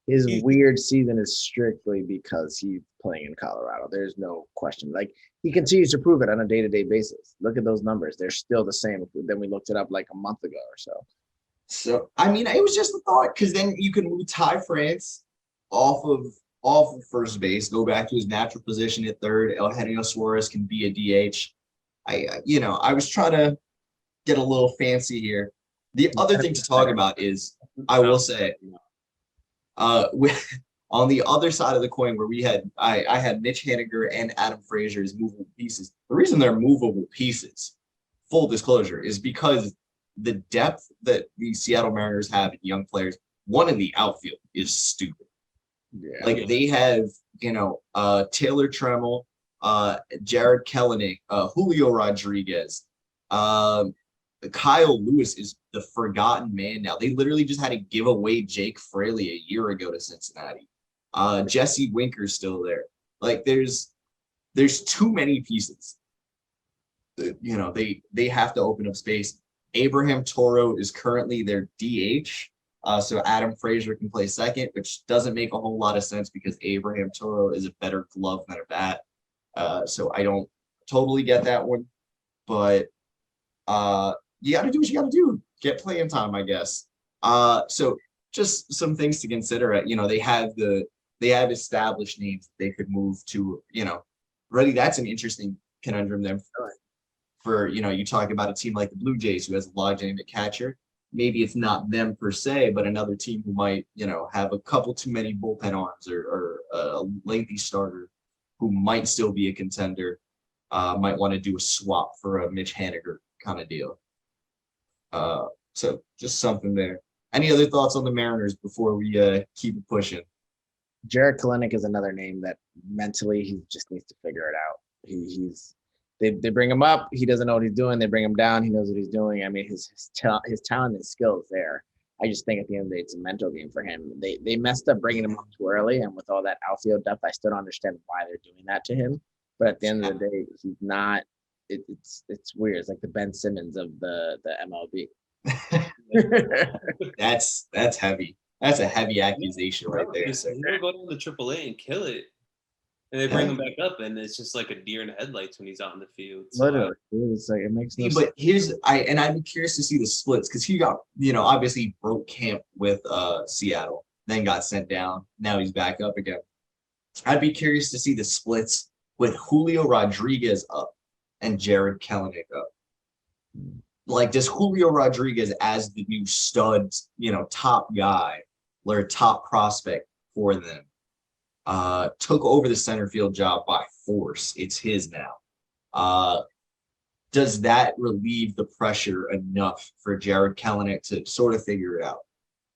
His weird season is strictly because he's playing in Colorado. There's no question. Like, he continues to prove it on a day-to-day basis. Look at those numbers; they're still the same. Then we looked it up like a month ago or so. So I mean, it was just a thought because then you can move Ty France off of first base, go back to his natural position at third. Eugenio Suarez can be a DH. I was trying to get a little fancy here. The other thing to talk about is, I will say, on the other side of the coin where I had Mitch Haniger and Adam Frazier as movable pieces. The reason they're movable pieces, full disclosure, is because the depth that the Seattle Mariners have in young players, one in the outfield is stupid. Yeah. Like they have, Taylor Trammell, Jared Kelenic, Julio Rodriguez, Kyle Lewis is the forgotten man now. They literally just had to give away Jake Fraley a year ago to Cincinnati. Jesse Winker's still there. Like there's too many pieces. They have to open up space. Abraham Toro is currently their DH. So Adam Frazier can play second, which doesn't make a whole lot of sense because Abraham Toro is a better glove than a bat. So I don't totally get that one. But you got to do what you got to do. Get playing time, I guess. So just some things to consider. They have established names they could move to. Really, that's an interesting conundrum there. For you talk about a team like the Blue Jays who has a legitimate catcher. Maybe it's not them per se, but another team who might have a couple too many bullpen arms or a lengthy starter who might still be a contender. Might want to do a swap for a Mitch Haniger kind of deal. So just something there. Any other thoughts on the Mariners before we keep it pushing? Jared Kelenic is another name that mentally he just needs to figure it out. They bring him up, he doesn't know what he's doing. They bring him down, he knows what he's doing. I mean, his talent and skill is there. I just think at the end of the day, it's a mental game for him. They messed up bringing him up too early, and with all that outfield depth, I still don't understand why they're doing that to him. But at the end of the day, he's not. It's weird. It's like the Ben Simmons of the MLB. That's heavy. That's a heavy accusation right there. He'll go down to AAA and kill it, and they bring him back up, and it's just like a deer in the headlights when he's out in the field. So, literally, it's like it makes no sense. But I'd be curious to see the splits because he got obviously broke camp with Seattle, then got sent down. Now he's back up again. I'd be curious to see the splits with Julio Rodriguez up and Jared Kelenic up. Like, does Julio Rodriguez as the new stud, top guy or top prospect for them, took over the center field job by force? It's his now. Does that relieve the pressure enough for Jared Kelenic to sort of figure it out?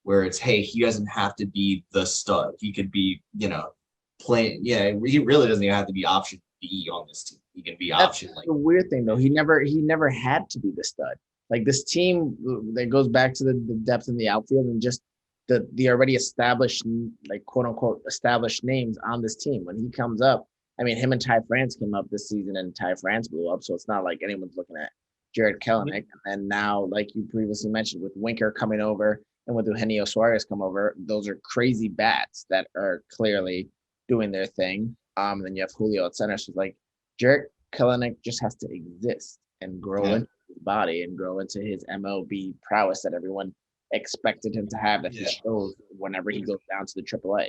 Where it's, hey, he doesn't have to be the stud. He could be, playing. Yeah, he really doesn't even have to be option B on this team. He can be option. That's the weird thing, though. He never had to be the stud. Like this team, that goes back to the depth in the outfield and just the already established, like quote unquote established names on this team. When he comes up, I mean, him and Ty France came up this season, and Ty France blew up. So it's not like anyone's looking at Jared Kelenic. And then now, like you previously mentioned, with Winker coming over and with Eugenio Suarez come over, those are crazy bats that are clearly doing their thing. And then you have Julio at center. So like Jared Kelenic just has to exist and grow into his body and grow into his MLB prowess that everyone expected him to have, that he shows whenever he goes down to the AAA.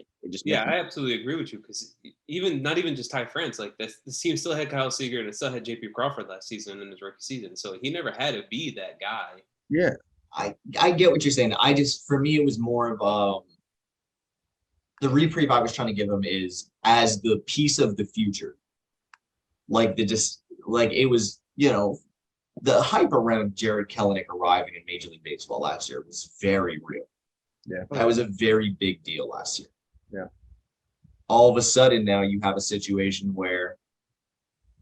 I absolutely agree with you, because not even just Ty France, like this team still had Kyle Seager and it still had JP Crawford last season in his rookie season, so he never had to be that guy. Yeah, I get what you're saying. For me, it was more of the reprieve I was trying to give him is as the piece of the future, like it was, the hype around Jared Kelenic arriving in Major League Baseball last year was very real. Yeah. That was a very big deal last year. Yeah. All of a sudden now you have a situation where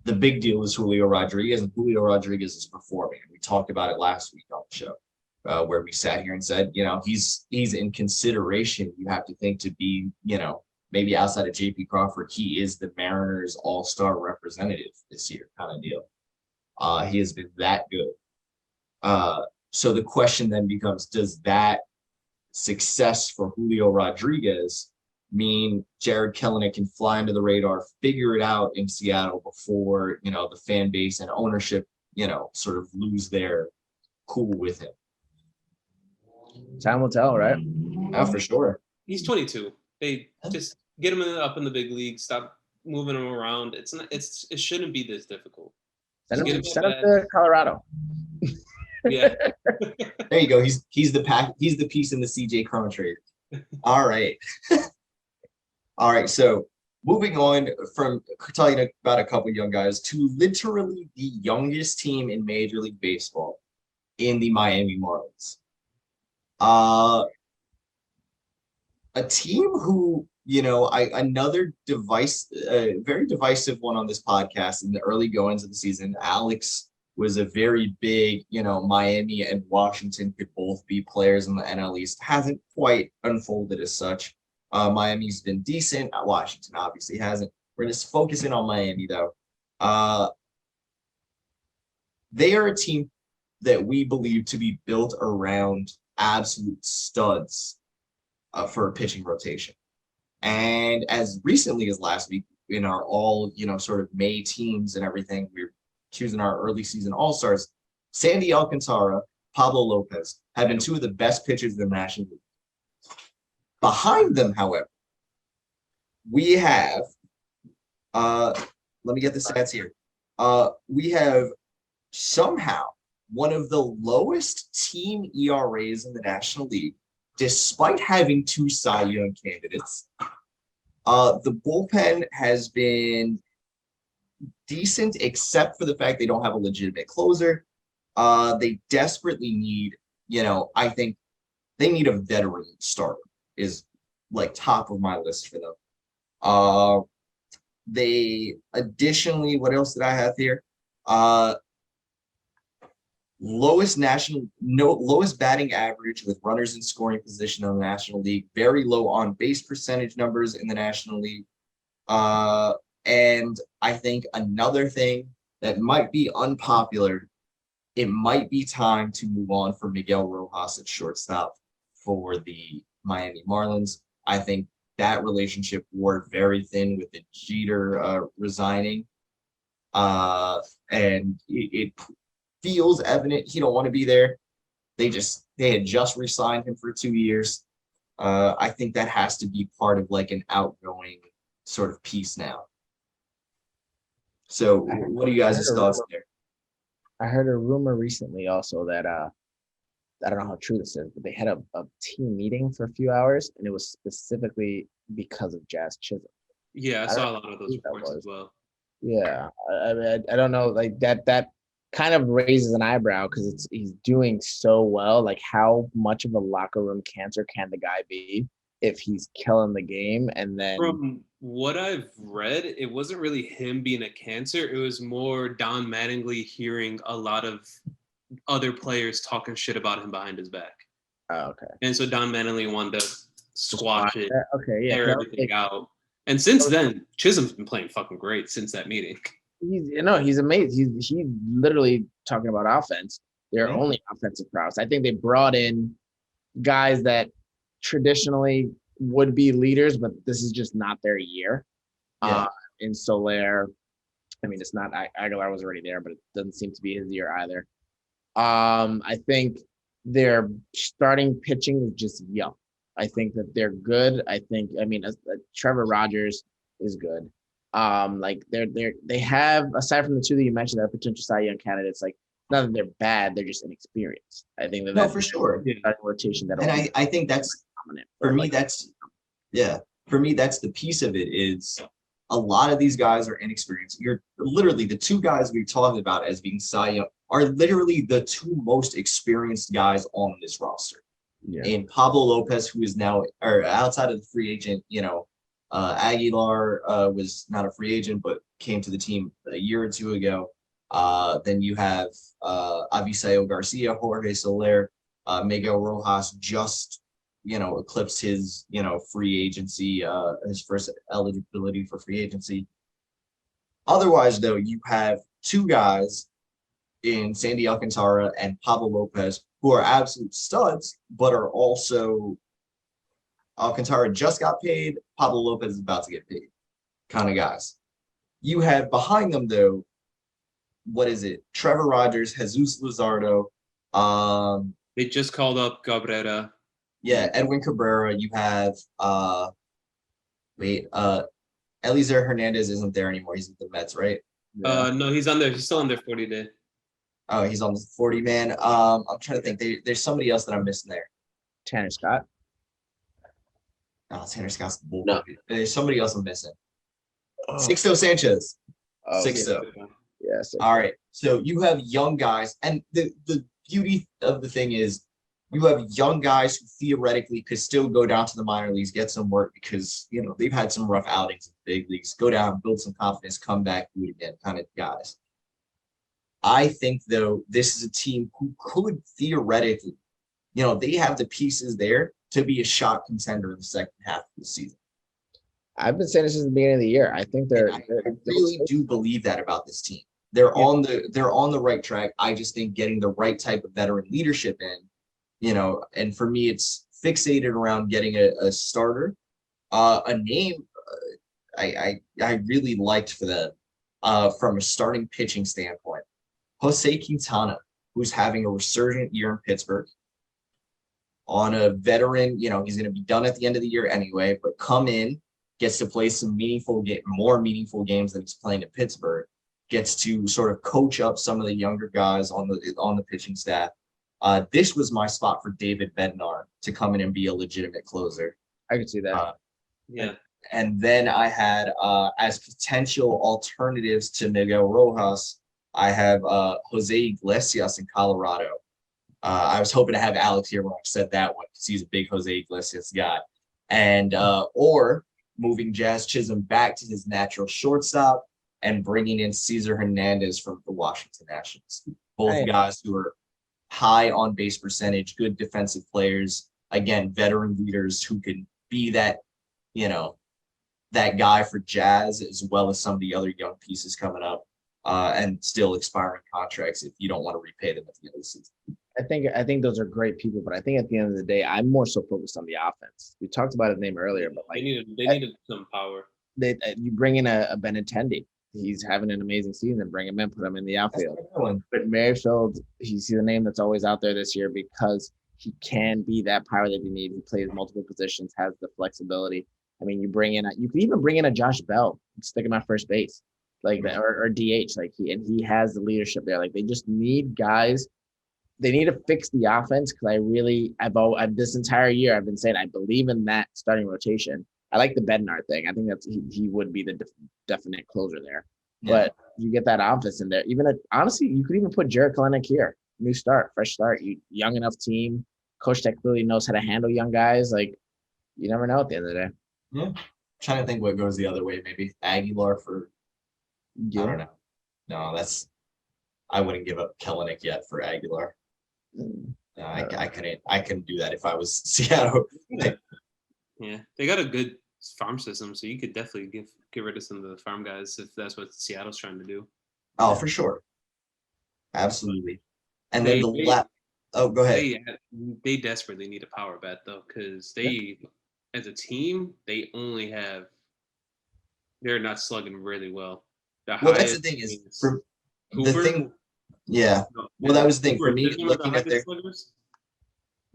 the big deal is Julio Rodriguez, and Julio Rodriguez is performing. We talked about it last week on the show, where we sat here and said, he's in consideration. You have to think to be, maybe outside of JP Crawford, he is the Mariners all-star representative this year kind of deal. He has been that good. So the question then becomes, does that success for Julio Rodriguez mean Jared Kelenic can fly under the radar, figure it out in Seattle before, the fan base and ownership, sort of lose their cool with him? Time will tell, right? Oh, for sure. He's 22. They just get him up in the big league. Stop moving him around. It shouldn't be this difficult. Send him to Colorado. Yeah. There you go. He's the piece in the CJ Cron trade. All right. All right. So moving on from talking about a couple young guys to literally the youngest team in Major League Baseball in the Miami Marlins. A team who, another very divisive one on this podcast in the early goings of the season. Alex was a very big, Miami and Washington could both be players in the NL East. Hasn't quite unfolded as such. Miami's been decent. Washington obviously hasn't. We're just focusing on Miami, though. They are a team that we believe to be built around absolute studs for a pitching rotation. And as recently as last week, in our all, sort of May teams and everything, we're choosing our early season all-stars. Sandy Alcantara, Pablo Lopez have been two of the best pitchers in the National League. Behind them, however, we have, let me get the stats here. We have somehow one of the lowest team ERAs in the National League, despite having two Cy Young candidates. The bullpen has been decent, except for the fact they don't have a legitimate closer. They desperately need, I think they need a veteran starter is like top of my list for them. They additionally, what else did I have here? Lowest batting average with runners in scoring position in the National League. Very low on base percentage numbers in the National League. And I think another thing that might be unpopular, it might be time to move on from Miguel Rojas at shortstop for the Miami Marlins. I think that relationship wore very thin with the Jeter resigning. And it feels evident he don't want to be there. They had just re-signed him for 2 years. I think that has to be part of like an outgoing sort of piece now. So what are you guys' thoughts there? I heard a rumor recently also that I don't know how true this is, but they had a team meeting for a few hours, and it was specifically because of Jazz Chisholm. Yeah, I saw a lot of those reports as well. Yeah, I don't know, like that kind of raises an eyebrow because he's doing so well. Like, how much of a locker room cancer can the guy be if he's killing the game? And then from what I've read, it wasn't really him being a cancer. It was more Don Mattingly hearing a lot of other players talking shit about him behind his back. Oh, okay. And so Don Mattingly wanted to squash it, air everything out. And since then, Chisholm's been playing fucking great since that meeting. He's amazing. He's literally talking about offense. They're only offensive prowess. I think they brought in guys that traditionally would be leaders, but this is just not their year. In Soler, I mean, it's not Aguilar was already there, but it doesn't seem to be his year either. I think their starting pitching is just young. I think that they're good. Trevor Rogers is good. They have, aside from the two that you mentioned that are potential Cy Young candidates, like, not that they're bad, they're just inexperienced. I think that's for sure. Rotation that, and I think that's dominant. For me, that's the piece of it is a lot of these guys are inexperienced. You're literally the two guys we've talked about as being Cy Young are literally the two most experienced guys on this roster. Yeah. And Pablo Lopez, who is now, or outside of the free agent, Aguilar was not a free agent, but came to the team a year or two ago. Then you have Avisayo Garcia, Jorge Soler, Miguel Rojas just, eclipsed his, free agency, his first eligibility for free agency. Otherwise, though, you have two guys in Sandy Alcantara and Pablo Lopez who are absolute studs, but are also Alcantara just got paid. Pablo Lopez is about to get paid kind of guys. You have behind them, though, what is it? Trevor Rogers, Jesus Luzardo. They just called up Cabrera. Yeah, Edwin Cabrera. You have Eliezer Hernandez isn't there anymore. He's at the Mets, right? Yeah. No, he's on there. He's still on their 40-day. Oh, he's on the 40-man. I'm trying to think. There's somebody else that I'm missing there. Tanner Scott. Oh, Tanner Scott's bull. No. There's somebody else I'm missing. Sixto Sanchez. Sixto. Yes. All right. So you have young guys, and the beauty of the thing is you have young guys who theoretically could still go down to the minor leagues, get some work because they've had some rough outings in the big leagues, go down, build some confidence, come back, do it again, kind of guys. I think, though, this is a team who could theoretically, they have the pieces there to be a shot contender in the second half of the season. I've been saying this since the beginning of the year. I think I really do believe that about this team. They're on the right track. I just think getting the right type of veteran leadership in, and for me, it's fixated around getting a starter, a name I really liked for them from a starting pitching standpoint. Jose Quintana, who's having a resurgent year in Pittsburgh, on a veteran, he's going to be done at the end of the year anyway, but come in, gets to play some more meaningful games than he's playing in Pittsburgh, gets to sort of coach up some of the younger guys on the pitching staff. This was my spot for David Bednar to come in and be a legitimate closer. I could see that. And then I had as potential alternatives to Miguel Rojas, I have Jose Iglesias in Colorado. I was hoping to have Alex here when I said that one because he's a big Jose Iglesias guy. And or moving Jazz Chisholm back to his natural shortstop and bringing in Cesar Hernandez from the Washington Nationals. Both guys who are high on base percentage, good defensive players. Again, veteran leaders who can be that, that guy for Jazz as well as some of the other young pieces coming up. And still expiring contracts if you don't want to repay them at the end of the season. I think those are great people, but I think at the end of the day, I'm more so focused on the offense. We talked about his name earlier, but they needed some power. You bring in a Benintendi. He's having an amazing season. Bring him in, put him in the outfield. But Merrifield, he's the name that's always out there this year because he can be that power that you need. He plays multiple positions, has the flexibility. I mean, you could even bring in a Josh Bell, stick him at first base. Like that, or DH, he has the leadership there. Like they just need guys. They need to fix the offense because I've this entire year I've been saying I believe in that starting rotation. I like the Bednar thing. I think that's he would be the definite closer there. Yeah. But you get that offense in there. Honestly, you could even put Jared Kelenic here. New start, fresh start. Young enough team, coach that clearly knows how to handle young guys. Like you never know at the end of the day. Yeah, I'm trying to think what goes the other way. Maybe Aguilar for. I don't know. No, I wouldn't give up Kelenic yet for Aguilar. I couldn't do that if I was Seattle. Yeah, they got a good farm system, so you could definitely get rid of some of the farm guys if that's what Seattle's trying to do. Oh, for sure. Absolutely. And then go ahead. They desperately need a power bat though, because as a team, they're not slugging really well. That's the thing is for Cooper? The thing. Yeah. Well, that was the thing for me.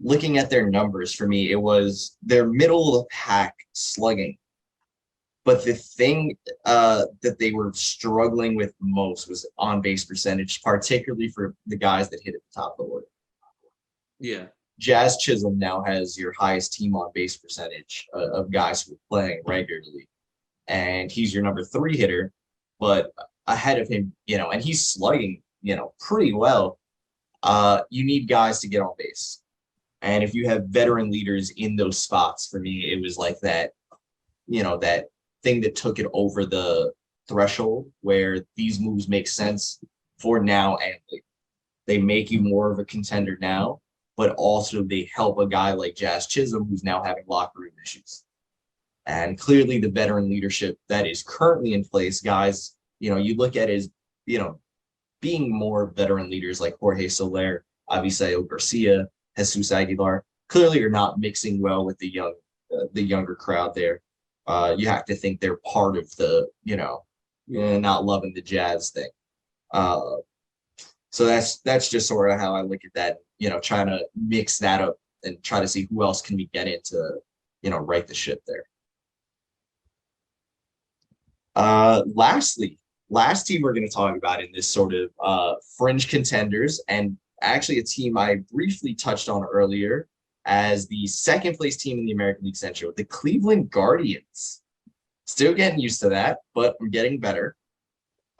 Looking at their numbers for me, it was their middle of the pack slugging. But the thing that they were struggling with most was on base percentage, particularly for the guys that hit at the top of the order. Yeah. Jazz Chisholm now has your highest team on base percentage of guys who are playing regularly, and he's your number 3 hitter. But ahead of him, and he's slugging pretty well. You need guys to get on base. And if you have veteran leaders in those spots, for me, it was like that, that thing that took it over the threshold where these moves make sense for now and later. They make you more of a contender now, but also they help a guy like Jazz Chisholm who's now having locker room issues. And clearly the veteran leadership that is currently in place, guys, you look at as, being more veteran leaders like Jorge Soler, Avisail Garcia, Jesus Aguilar, clearly are not mixing well with the younger crowd there. You have to think they're part of the, not loving the Jazz thing. So that's just sort of how I look at that, trying to mix that up and try to see who else can we get in to, right the ship there. Lastly, last team we're going to talk about in this sort of fringe contenders, and actually a team I briefly touched on earlier as the second place team in the American League Central, the Cleveland Guardians. Still getting used to that, but I'm getting better.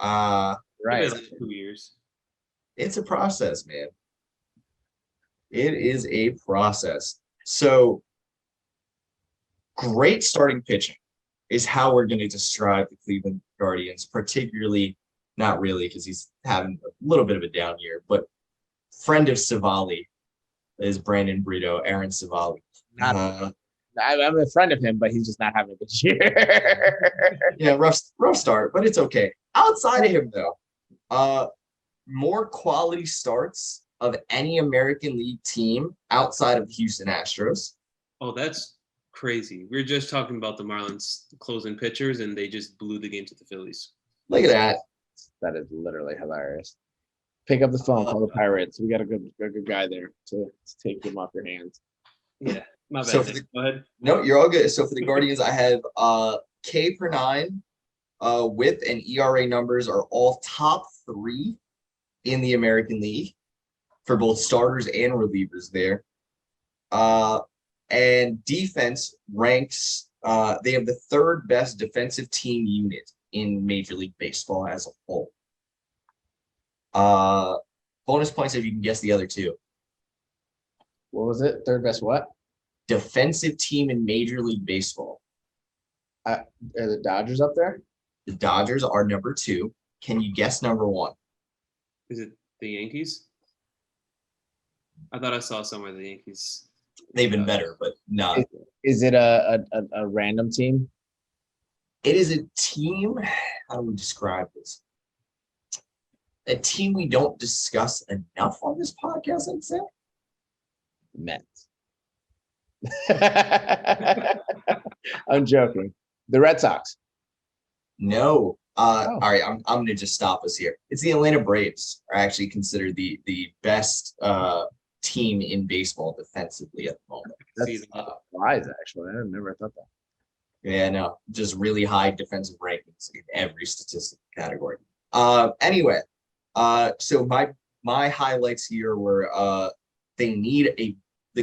Right. Like 2 years. It's a process, man. It is a process. So great starting pitching is how we're going to describe the Cleveland Guardians, particularly, not really because he's having a little bit of a down year, but friend of Savali is Brandon Brito, Aaron Savali. I'm a friend of him, but he's just not having a good year. Yeah, rough start, but it's okay. Outside of him, though, more quality starts of any American League team outside of the Houston Astros. Oh, that's crazy. We were just talking about the Marlins closing pitchers, and they just blew the game to the Phillies. Look at that. That is literally hilarious. Pick up the phone, call the Pirates. We got a good guy there to take them off your hands. Yeah, my bad. So Go ahead. No, you're all good. So for the Guardians, I have K per nine, WHIP and ERA numbers are all top 3 in the American League for both starters and relievers there. And defense ranks, they have the 3rd best defensive team unit in Major League Baseball as a whole. Bonus points if you can guess the other 2. What was it? 3rd best what? Defensive team in Major League Baseball. Are the Dodgers up there? The Dodgers are number 2. Can you guess number 1? Is it the Yankees? I thought I saw somewhere the Yankees. They've been better, but no. Is it a random team? It is a team. How do we describe this? A team we don't discuss enough on this podcast, I'd say. Mets. I'm joking. The Red Sox. No. All right, I'm going to just stop us here. It's the Atlanta Braves are actually considered the best team in baseball defensively at the moment. That's wise, actually. I never thought that. Yeah, no, just really high defensive rankings in every statistic category. Anyway, so my highlights here were the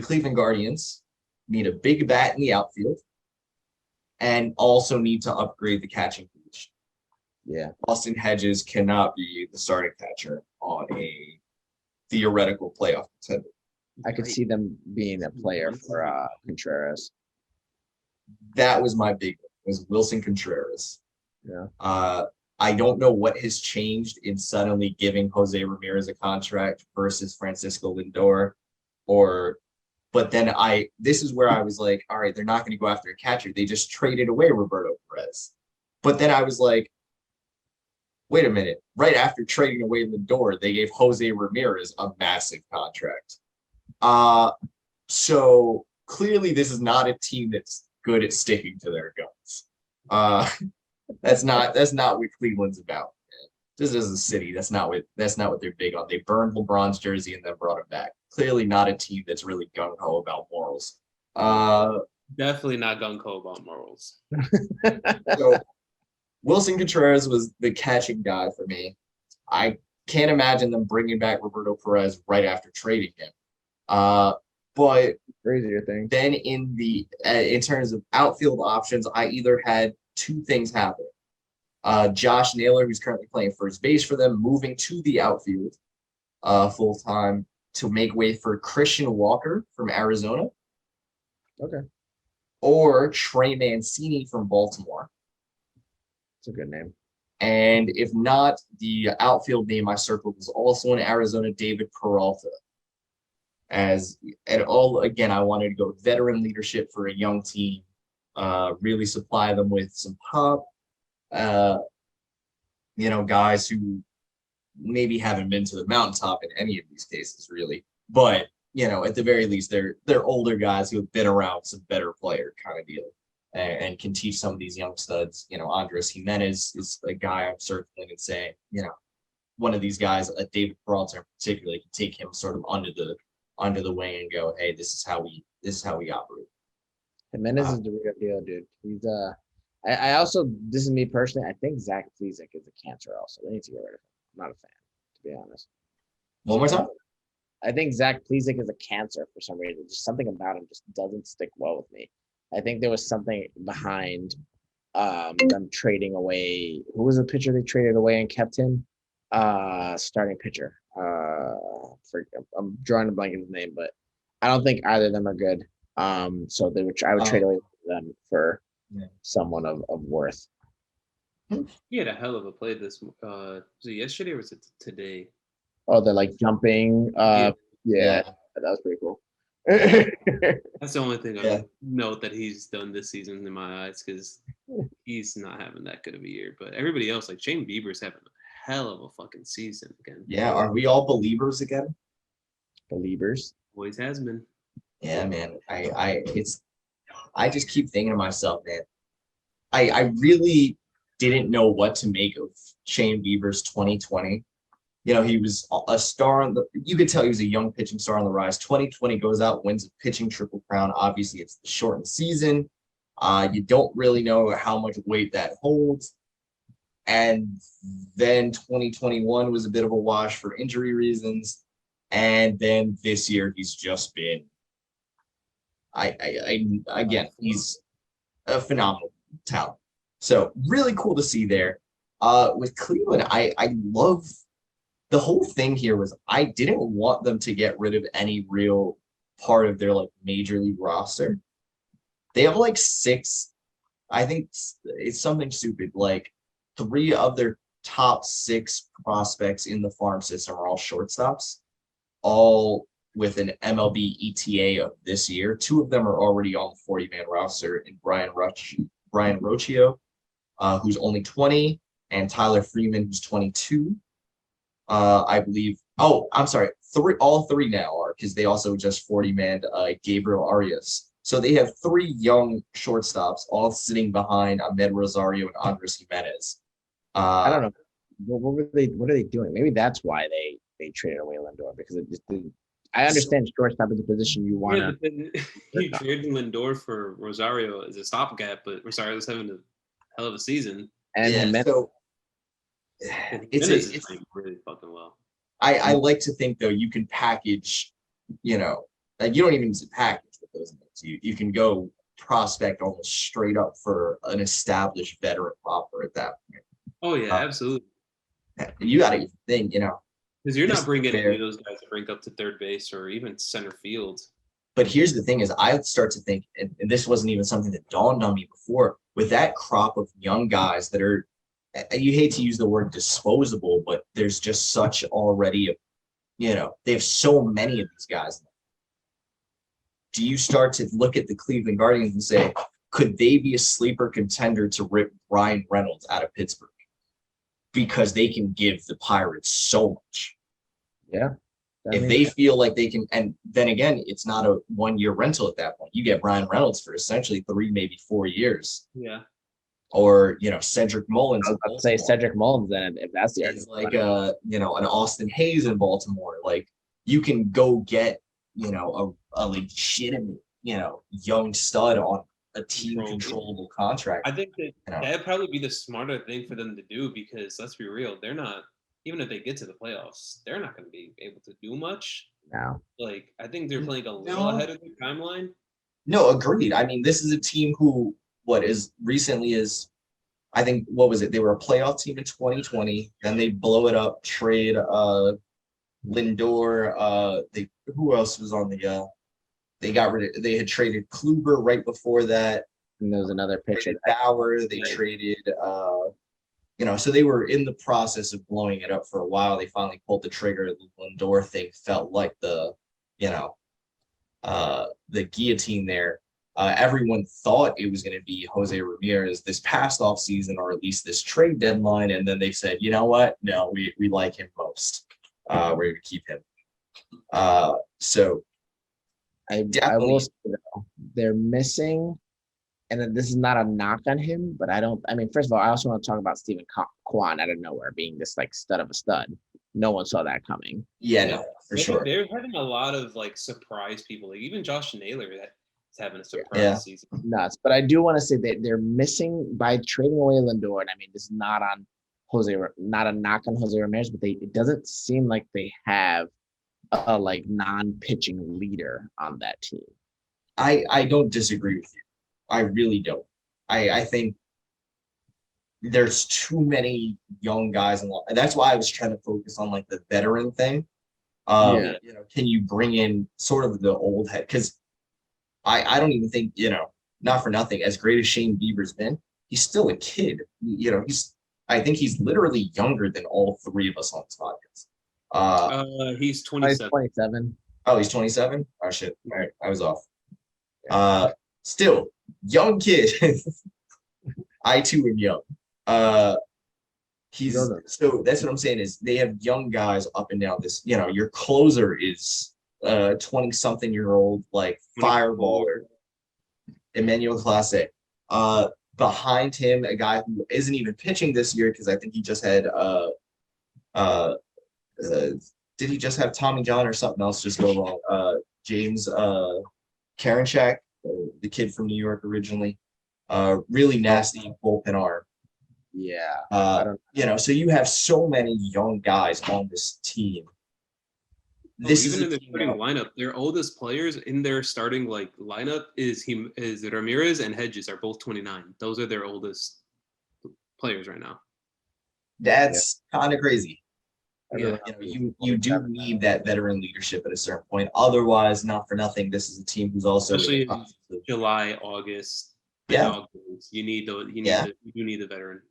Cleveland Guardians need a big bat in the outfield and also need to upgrade the catching position. Yeah. Austin Hedges cannot be the starting catcher on a theoretical playoff contender. I could see them being a player for Contreras. That was my big one, was Wilson Contreras. Yeah. I don't know what has changed in suddenly giving Jose Ramirez a contract versus Francisco Lindor, but then this is where I was like, all right, they're not going to go after a catcher. They just traded away Roberto Perez. But then I was like, wait a minute. Right after trading away Lindor, they gave Jose Ramirez a massive contract. So clearly this is not a team that's good at sticking to their guns. That's not what Cleveland's about. This is a city. That's not what they're big on. They burned LeBron's jersey and then brought him back. Clearly not a team that's really gung-ho about morals. Definitely not gung-ho about morals. So Wilson Contreras was the catching guy for me. I can't imagine them bringing back Roberto Perez right after trading him. But crazier thing. Then in terms of outfield options, I either had 2 things happen. Josh Naylor, who's currently playing first base for them, moving to the outfield full time to make way for Christian Walker from Arizona. Okay. Or Trey Mancini from Baltimore. It's a good name. And if not, the outfield name I circled was also in Arizona, David Peralta. I wanted to go veteran leadership for a young team, really supply them with some pop. Guys who maybe haven't been to the mountaintop in any of these cases, really. But, at the very least, they're older guys who have been around some better player kind of deal and can teach some of these young studs. Andres Jimenez is a guy I'm circling and saying, one of these guys, David Peralta in particular, can take him sort of under the wing and go, hey, this is how we operate. Jimenez is the real deal, dude. He's I also, this is me personally, I think Zach Plesac is a cancer also. They need to get rid of him. I'm not a fan, to be honest. One more time? I think Zach Plesac is a cancer for some reason. Just something about him just doesn't stick well with me. I think there was something behind them trading away. Who was the pitcher they traded away and kept him? Starting pitcher. I'm drawing a blank in his name, but I don't think either of them are good. So I would trade away them for someone of worth. He had a hell of a play was it yesterday or was it today? Oh, they're like jumping. Yeah, that was pretty cool. That's the only thing I note that he's done this season in my eyes, because he's not having that good of a year. But everybody else, like Shane Bieber's having a hell of a fucking season again. Yeah, are we all believers again? Believers. Always has been. Yeah, man. I just keep thinking to myself, man. I really didn't know what to make of Shane Bieber's 2020. He was a star you could tell he was a young pitching star on the rise. 2020 goes out, wins a pitching triple crown. Obviously, it's the shortened season. You don't really know how much weight that holds. And then 2021 was a bit of a wash for injury reasons. And then this year, he's just been, he's a phenomenal talent. So really cool to see there. With Cleveland, I love the whole thing here was I didn't want them to get rid of any real part of their major league roster. They have 6, I think it's something stupid, 3 of their top 6 prospects in the farm system are all shortstops, all with an MLB ETA of this year. 2 of them are already on the 40-man roster in Brian Rocchio, who's only 20, and Tyler Freeman, who's 22. I believe. Oh, I'm sorry. All 3 now are, because they also just 40-man Gabriel Arias. So they have 3 young shortstops, all sitting behind Ahmed Rosario and Andres Jimenez. I don't know. What are they doing? Maybe that's why they traded away Lindor, because it just didn't. I understand shortstop is a position you want to. Yeah, he traded Lindor for Rosario as a stopgap, but Rosario's having a hell of a season. And it's really fucking well. I like to think, though, you can package, you don't even need to package with those names. You can go prospect almost straight up for an established veteran proper at that point. Oh yeah, absolutely. You got to think, because you're not bringing any of those guys to rank up to third base or even center field. But here's the thing: is I start to think, and this wasn't even something that dawned on me before, with that crop of young guys that are. You hate to use the word disposable, but there's just such already, they have so many of these guys. Do you start to look at the Cleveland Guardians and say, could they be a sleeper contender to rip Ryan Reynolds out of Pittsburgh? Because they can give the Pirates so much. Yeah. If they feel like they can, and then again, it's not a 1-year rental at that point. You get Ryan Reynolds for essentially 3, maybe 4 years. Yeah. Or Cedric Mullins. I was about to say Cedric Mullins. Then, if that's the argument, an Austin Hayes in Baltimore. You can go get a legitimate young stud on a team controllable contract. I think that'd probably be the smarter thing for them to do, because let's be real, they're not, even if they get to the playoffs, they're not going to be able to do much. No. I think they're playing a little ahead of their timeline. No, agreed. I mean, this is a team who, as recently as I think what was it? They were a playoff team in 2020. Then they blow it up, trade Lindor. Who else was on the? They got rid of. They had traded Kluber right before that. And there was another pitcher. Traded Bauer. They traded. So they were in the process of blowing it up for a while. They finally pulled the trigger. The Lindor thing felt like the guillotine there. Everyone thought it was going to be Jose Ramirez this past offseason, or at least this trade deadline. And then they said, you know what? No, we like him most. We're going to keep him. So I will say, though, they're missing, and this is not a knock on him, but first of all, I also want to talk about Stephen Kwan out of nowhere being this like stud of a stud. No one saw that coming. Yeah, no, for sure. They're having a lot of like surprise people, like even Josh Naylor that's having a surprise season. Nuts. But I do want to say that they're missing by trading away Lindor, and this is not a knock on Jose Ramirez, but it doesn't seem like they have a like non-pitching leader on that team. I don't disagree with you. I really don't. I think there's too many young guys, and that's why I was trying to focus on like the veteran thing. Can you bring in sort of the old head? Because I don't even think, not for nothing, as great as Shane Bieber's been, he's still a kid. I think he's literally younger than all three of us on this podcast. He's 27. 27. Oh, he's 27? Oh, shit. All right. I was off. Still, young kid. I, too, am young. So that's what I'm saying is they have young guys up and down this. Your closer is 20-something-year-old, like, fireballer, Emmanuel Clase. Behind him, a guy who isn't even pitching this year because I think he just had did he just have Tommy John or something else just go wrong? James Karinchak, the kid from New York originally, really nasty bullpen arm. Yeah. So you have so many young guys on this team. Even in the starting lineup, their oldest players in their starting lineup is Ramirez and Hedges are both 29. Those are their oldest players right now. That's kind of crazy. Yeah. You do need that veteran leadership at a certain point. Otherwise, not for nothing, this is a team who's also especially in July, August. Yeah, you need the veteran.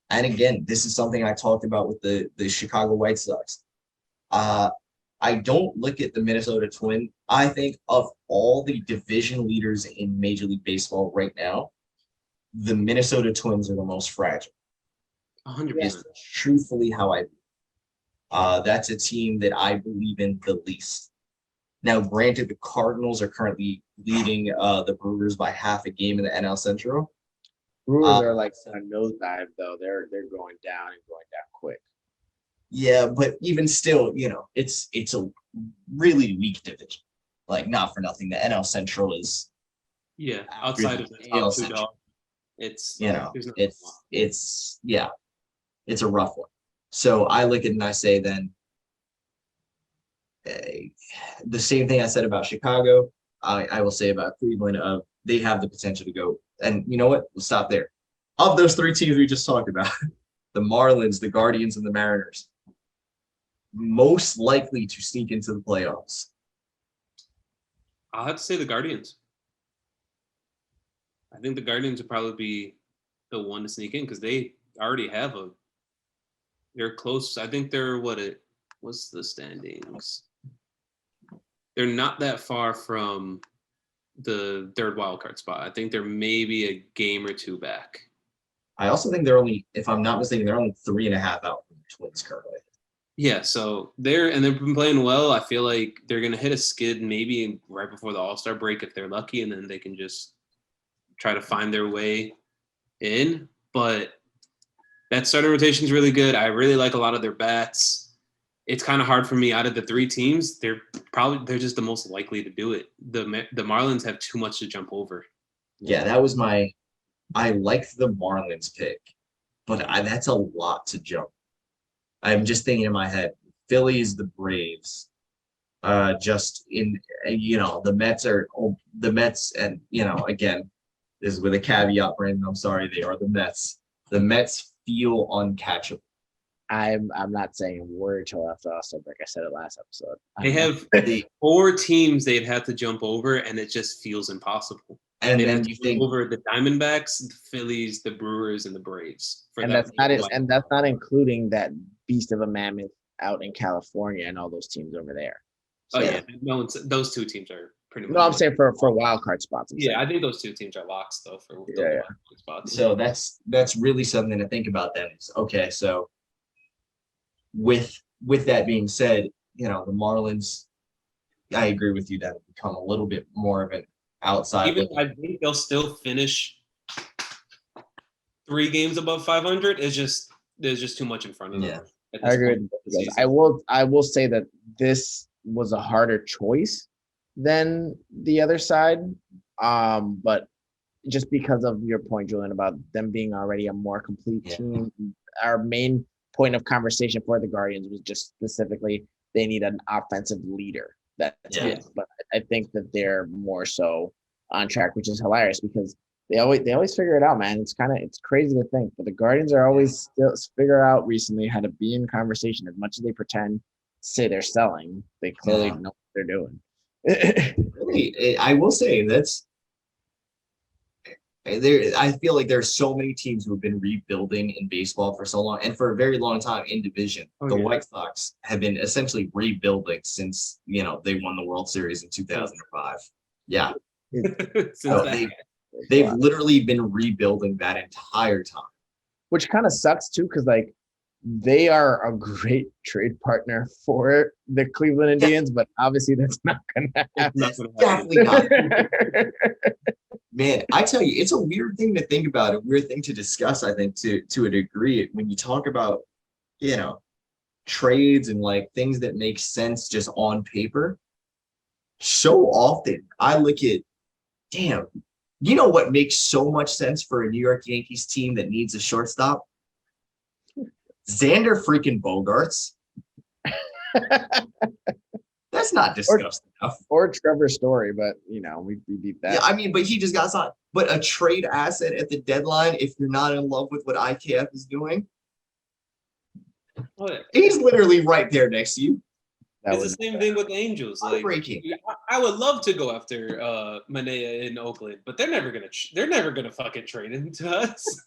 And again, this is something I talked about with the Chicago White Sox. I don't look at the Minnesota Twins. I think of all the division leaders in Major League Baseball right now, the Minnesota Twins are the most fragile. 100%. Truthfully, how I view. That's a team that I believe in the least. Now, granted, the Cardinals are currently leading the Brewers by half a game in the NL Central. Brewers are like a nosedive, though. They're going down and going down quick. Yeah, but even still, it's a really weak division. Like, not for nothing, the NL Central is outside of the top two dogs. It's it's a rough one. So I look at it and I say then the same thing I said about Chicago, I will say about Cleveland. They have the potential to go. And you know what? We'll stop there. Of those three teams we just talked about, the Marlins, the Guardians, and the Mariners, most likely to sneak into the playoffs. I'll have to say the Guardians. I think the Guardians would probably be the one to sneak in because they already have they're close. I think they're what's the standings? They're not that far from the third wild card spot. I think they're maybe a game or two back. I also think they're only, if I'm not mistaken, they're only 3.5 out from the Twins currently. Yeah, so they've been playing well. I feel like they're gonna hit a skid maybe right before the All-Star break if they're lucky, and then they can just try to find their way in. But that starting rotation is really good. I really like a lot of their bats. It's kind of hard for me out of the three teams. They're just the most likely to do it. The Marlins have too much to jump over. Yeah, that was I liked the Marlins pick, but that's a lot to jump. I'm just thinking in my head, Phillies, the Braves, just in, the Mets, and, again, this is with a caveat, Brandon, I'm sorry, they are the Mets. The Mets feel uncatchable. I'm not saying a word till after also, like I said it last episode. They have 4 teams they'd have to jump over, and it just feels impossible. And then you think over the Diamondbacks, the Phillies, the Brewers, and the Braves. And that's not it. And that's not including that beast of a mammoth out in California and all those teams over there. So, no, those 2 teams are pretty much. No, I'm saying for wild card spots. I think those 2 teams are locks though for wild card spots. So that's really something to think about. Then is okay. So with that being said, the Marlins, I agree with you that have become a little bit more of an outside. I think they'll still finish 3 games above 500. There's just too much in front of them. Yeah, I agree with you guys. I will say that this was a harder choice than the other side, but just because of your point, Julian, about them being already a more complete team, our main point of conversation for the Guardians was just specifically they need an offensive leader. But I think that they're more so on track, which is hilarious because they always figure it out, man. It's crazy to think, but the Guardians are always still figure out recently how to be in conversation. As much as they pretend say they're selling, they clearly know what they're doing. Really, I will say that's there. I feel like there's so many teams who have been rebuilding in baseball for so long, and for a very long time in division. The White Sox have been essentially rebuilding since they won the World Series in 2005. Yeah, so they've literally been rebuilding that entire time, which kind of sucks too, because like they are a great trade partner for the Cleveland Indians, but obviously that's not going to happen. Definitely not. Man, I tell you, it's a weird thing to think about, a weird thing to discuss, I think, to a degree, when you talk about, trades and like things that make sense just on paper. So often I look at, damn, you know what makes so much sense for a New York Yankees team that needs a shortstop? Xander freaking Bogarts. That's not discussed enough. Or Trevor Story, but we beat that. Yeah, I mean, but he just got signed. But a trade asset at the deadline, if you're not in love with what IKF is doing, he's literally right there next to you. It's the same thing with the Angels. Like, I would love to go after Manea in Oakland, but they're never gonna fucking trade him to us.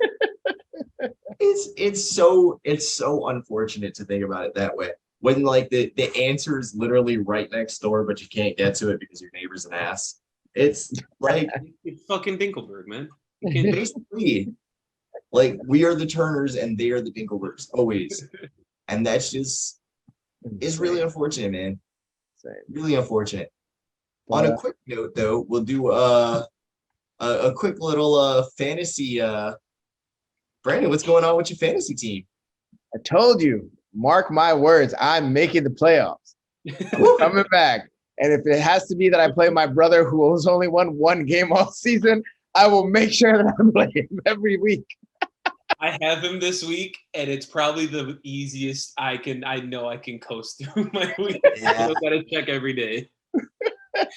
It's so unfortunate to think about it that way. When like the answer is literally right next door, but you can't get to it because your neighbor's an ass. It's like it's fucking Dinkelberg, man. Basically, like we are the Turners and they are the Dinkelbergs always, and that's just it's really unfortunate, man. Really unfortunate. On a quick note, though, we'll do a quick little fantasy. Brandon, what's going on with your fantasy team? I told you. Mark my words, I'm making the playoffs. I'm coming back. And if it has to be that I play my brother who has only won 1 game all season, I will make sure that I play him every week. I have him this week, and it's probably the easiest I know I can coast through my week. I don't gotta check every day. And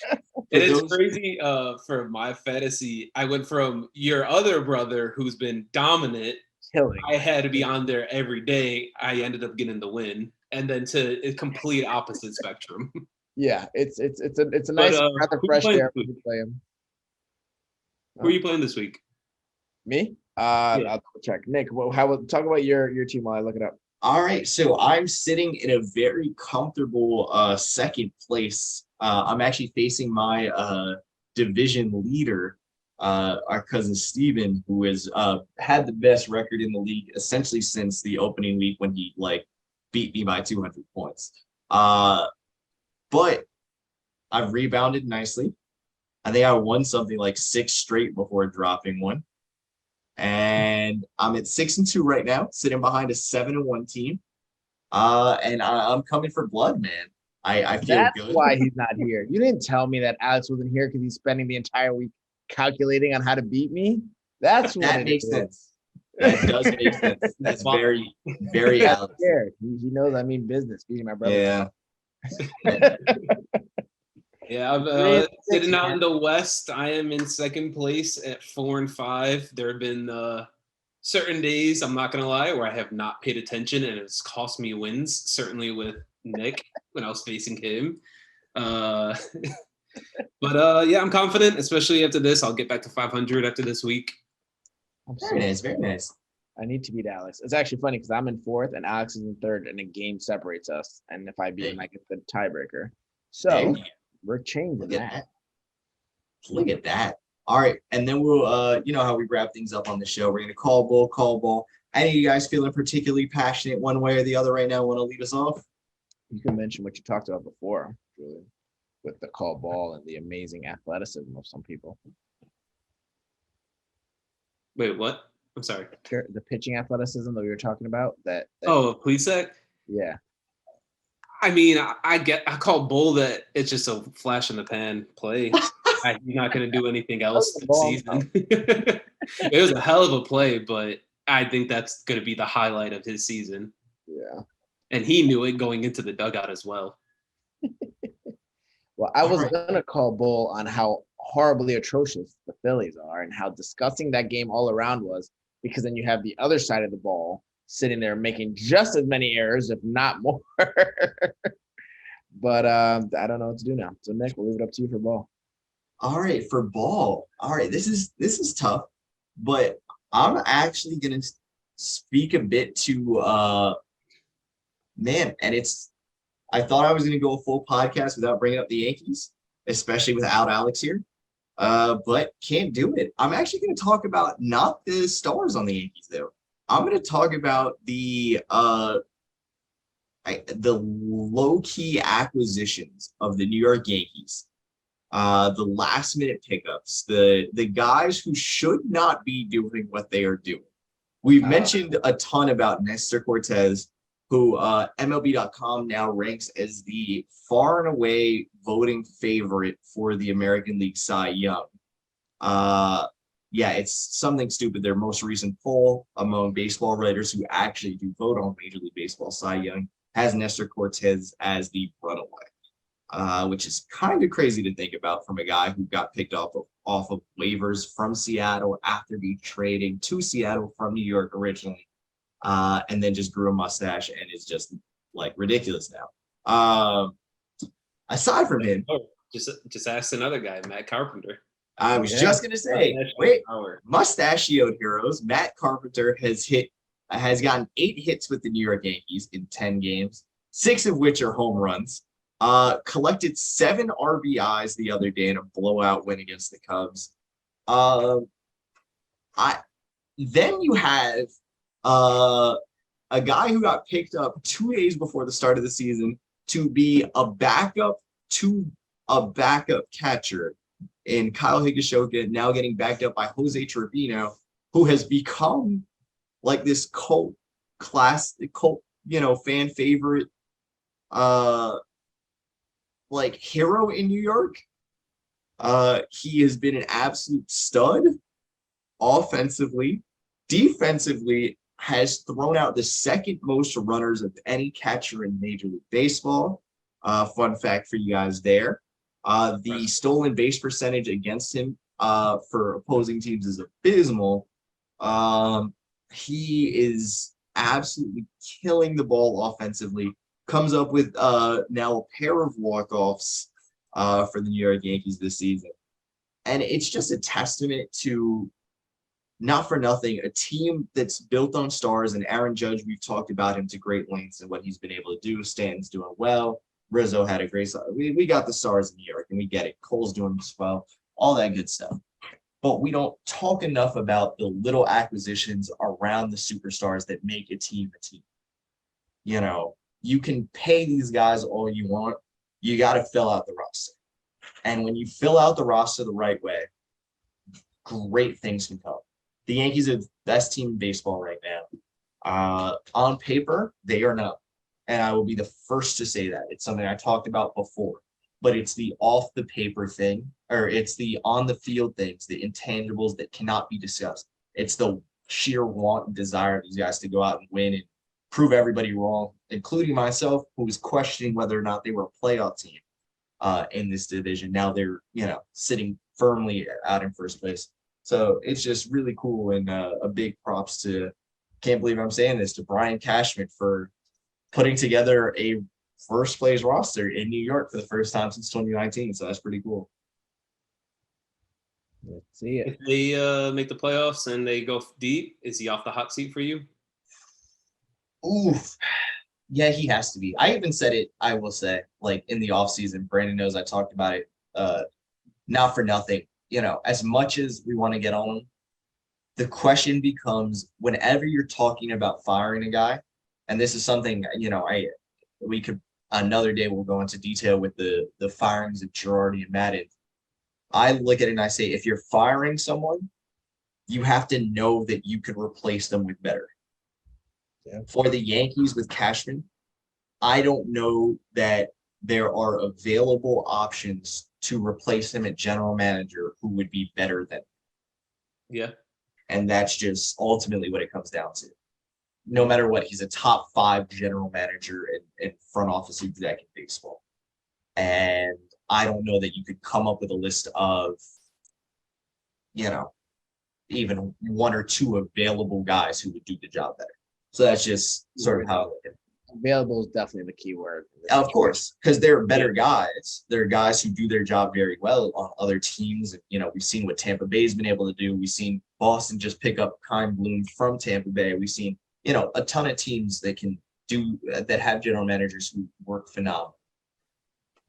it's crazy for my fantasy. I went from your other brother who's been dominant. I had to be on there every day. I ended up getting the win, and then to a complete opposite spectrum. Yeah, it's a nice breath of fresh air to play him. Who are you playing this week? Me? I'll check. Nick, talk about your team while I look it up. All right, so I'm sitting in a very comfortable second place. I'm actually facing my division leader. Our cousin Steven, who has had the best record in the league essentially since the opening week when he beat me by 200 points. But I've rebounded nicely. I think I won something like 6 straight before dropping one. And I'm at 6-2 right now, sitting behind a 7-1 team. And I'm coming for blood, man. I feel good. That's why he's not here. You didn't tell me that Alex wasn't here because he's spending the entire week calculating on how to beat me. That's what that makes sense. That does make sense. That's very, very Alex. He knows I mean business. Beating my brother. Yeah. Yeah, I'm sitting out in the West. I am in second place at 4-5. There have been certain days, I'm not going to lie, where I have not paid attention and it's cost me wins, certainly with Nick when I was facing him. But yeah, I'm confident, especially after this. I'll get back to 500 after this week. Very nice, very nice. I need to beat Alex. It's actually funny because I'm in fourth and Alex is in third, and a game separates us. And if I beat him, I get the tiebreaker. So we're changing that. Look at that. All right, and then we'll, you know how we wrap things up on the show. We're gonna call ball. Any of you guys feeling particularly passionate one way or the other right now? Want to lead us off? You can mention what you talked about before, Julian, with the call ball and the amazing athleticism of some people. Wait, what? I'm sorry. The pitching athleticism that we were talking about. Please say. Yeah. I mean, I call bull that it's just a flash in the pan play. You're not going to do anything else this season. It was a hell of a play, but I think that's going to be the highlight of his season. Yeah. And he knew it going into the dugout as well. Well, I was going to call bull on how horribly atrocious the Phillies are and how disgusting that game all around was, because then you have the other side of the ball sitting there making just as many errors, if not more. But I don't know what to do now. So Nick, we'll leave it up to you for ball. All right, for ball. All right, this is tough, but I'm actually gonna speak a bit to man, and I thought I was gonna go a full podcast without bringing up the Yankees, especially without Alex here. But can't do it. I'm actually gonna talk about not the stars on the Yankees though. I'm gonna talk about the low-key acquisitions of the New York Yankees. The last minute pickups, the guys who should not be doing what they are doing. We've mentioned a ton about Nestor Cortez, who MLB.com now ranks as the far and away voting favorite for the American League Cy Young. Yeah, it's something stupid. Their most recent poll among baseball writers who actually do vote on Major League Baseball Cy Young has Nestor Cortez as the runaway. Which is kind of crazy to think about from a guy who got picked off of waivers from Seattle after being traded to Seattle from New York originally, and then just grew a mustache and is just like ridiculous now. Aside from him, just ask another guy, Matt Carpenter. I was just gonna say, mustachioed heroes. Matt Carpenter has gotten 8 hits with the New York Yankees in 10 games, 6 of which are home runs. Collected 7 RBIs the other day in a blowout win against the Cubs. Then you have a guy who got picked up 2 days before the start of the season to be a backup catcher in Kyle Higashioka, now getting backed up by Jose Trevino, who has become like this cult, fan favorite, like hero in New York. He has been an absolute stud offensively. Defensively, has thrown out the second most runners of any catcher in Major League Baseball. Fun fact for you guys there. The stolen base percentage against him for opposing teams is abysmal. He is absolutely killing the ball offensively. Comes up with now a pair of walk-offs for the New York Yankees this season. And it's just a testament to, not for nothing, a team that's built on stars. And Aaron Judge, we've talked about him to great lengths and what he's been able to do. Stanton's doing well. Rizzo had a great start. We got the stars in New York, and we get it. Cole's doing as well. All that good stuff. But we don't talk enough about the little acquisitions around the superstars that make a team a team. You know, you can pay these guys all you want. You got to fill out the roster. And when you fill out the roster the right way, great things can come. The Yankees are the best team in baseball right now. On paper, they are not. And I will be the first to say that. It's something I talked about before. But it's the off the paper thing, or it's the on the field things, the intangibles that cannot be discussed. It's the sheer want and desire of these guys to go out and win and prove everybody wrong, including myself, who was questioning whether or not they were a playoff team in this division. Now they're, sitting firmly out in first place. So it's just really cool, and a big props to, can't believe I'm saying this, to Brian Cashman for putting together a first place roster in New York for the first time since 2019. So that's pretty cool. Let's see it. If they make the playoffs and they go deep, is he off the hot seat for you? Oof. Yeah, he has to be. I even said it, I will say, like in the offseason, Brandon knows I talked about it, not for nothing. You know, as much as we want to get on him, the question becomes, whenever you're talking about firing a guy, and this is something, you know, we could another day we'll go into detail with the firings of Girardi and Madden. I look at it and I say, if you're firing someone, you have to know that you can replace them with better. Yeah. For the Yankees with Cashman, I don't know that there are available options to replace him at general manager who would be better than him. Yeah. And that's just ultimately what it comes down to. No matter what, he's a top 5 general manager in front office exec in baseball. And I don't know that you could come up with a list of, you know, even 1 or 2 available guys who would do the job better. So that's just sort of how I look at it. Available is definitely the key word. Of course, because they're better guys. They're guys who do their job very well on other teams. And, you know, we've seen what Tampa Bay's been able to do. We've seen Boston just pick up Kyle Bloom from Tampa Bay. We've seen, you know, a ton of teams that can do that have general managers who work phenomenal.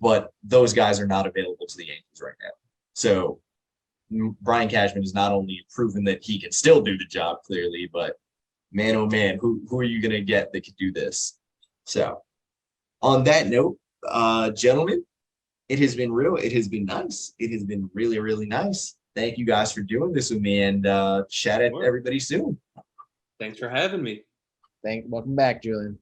But those guys are not available to the Yankees right now. So Brian Cashman has not only proven that he can still do the job clearly, but man, oh man, who are you going to get that could do this? So on that note, gentlemen, it has been real. It has been nice. It has been really, really nice. Thank you guys for doing this with me, and chat at everybody soon. Thanks for having me. Welcome back, Julian.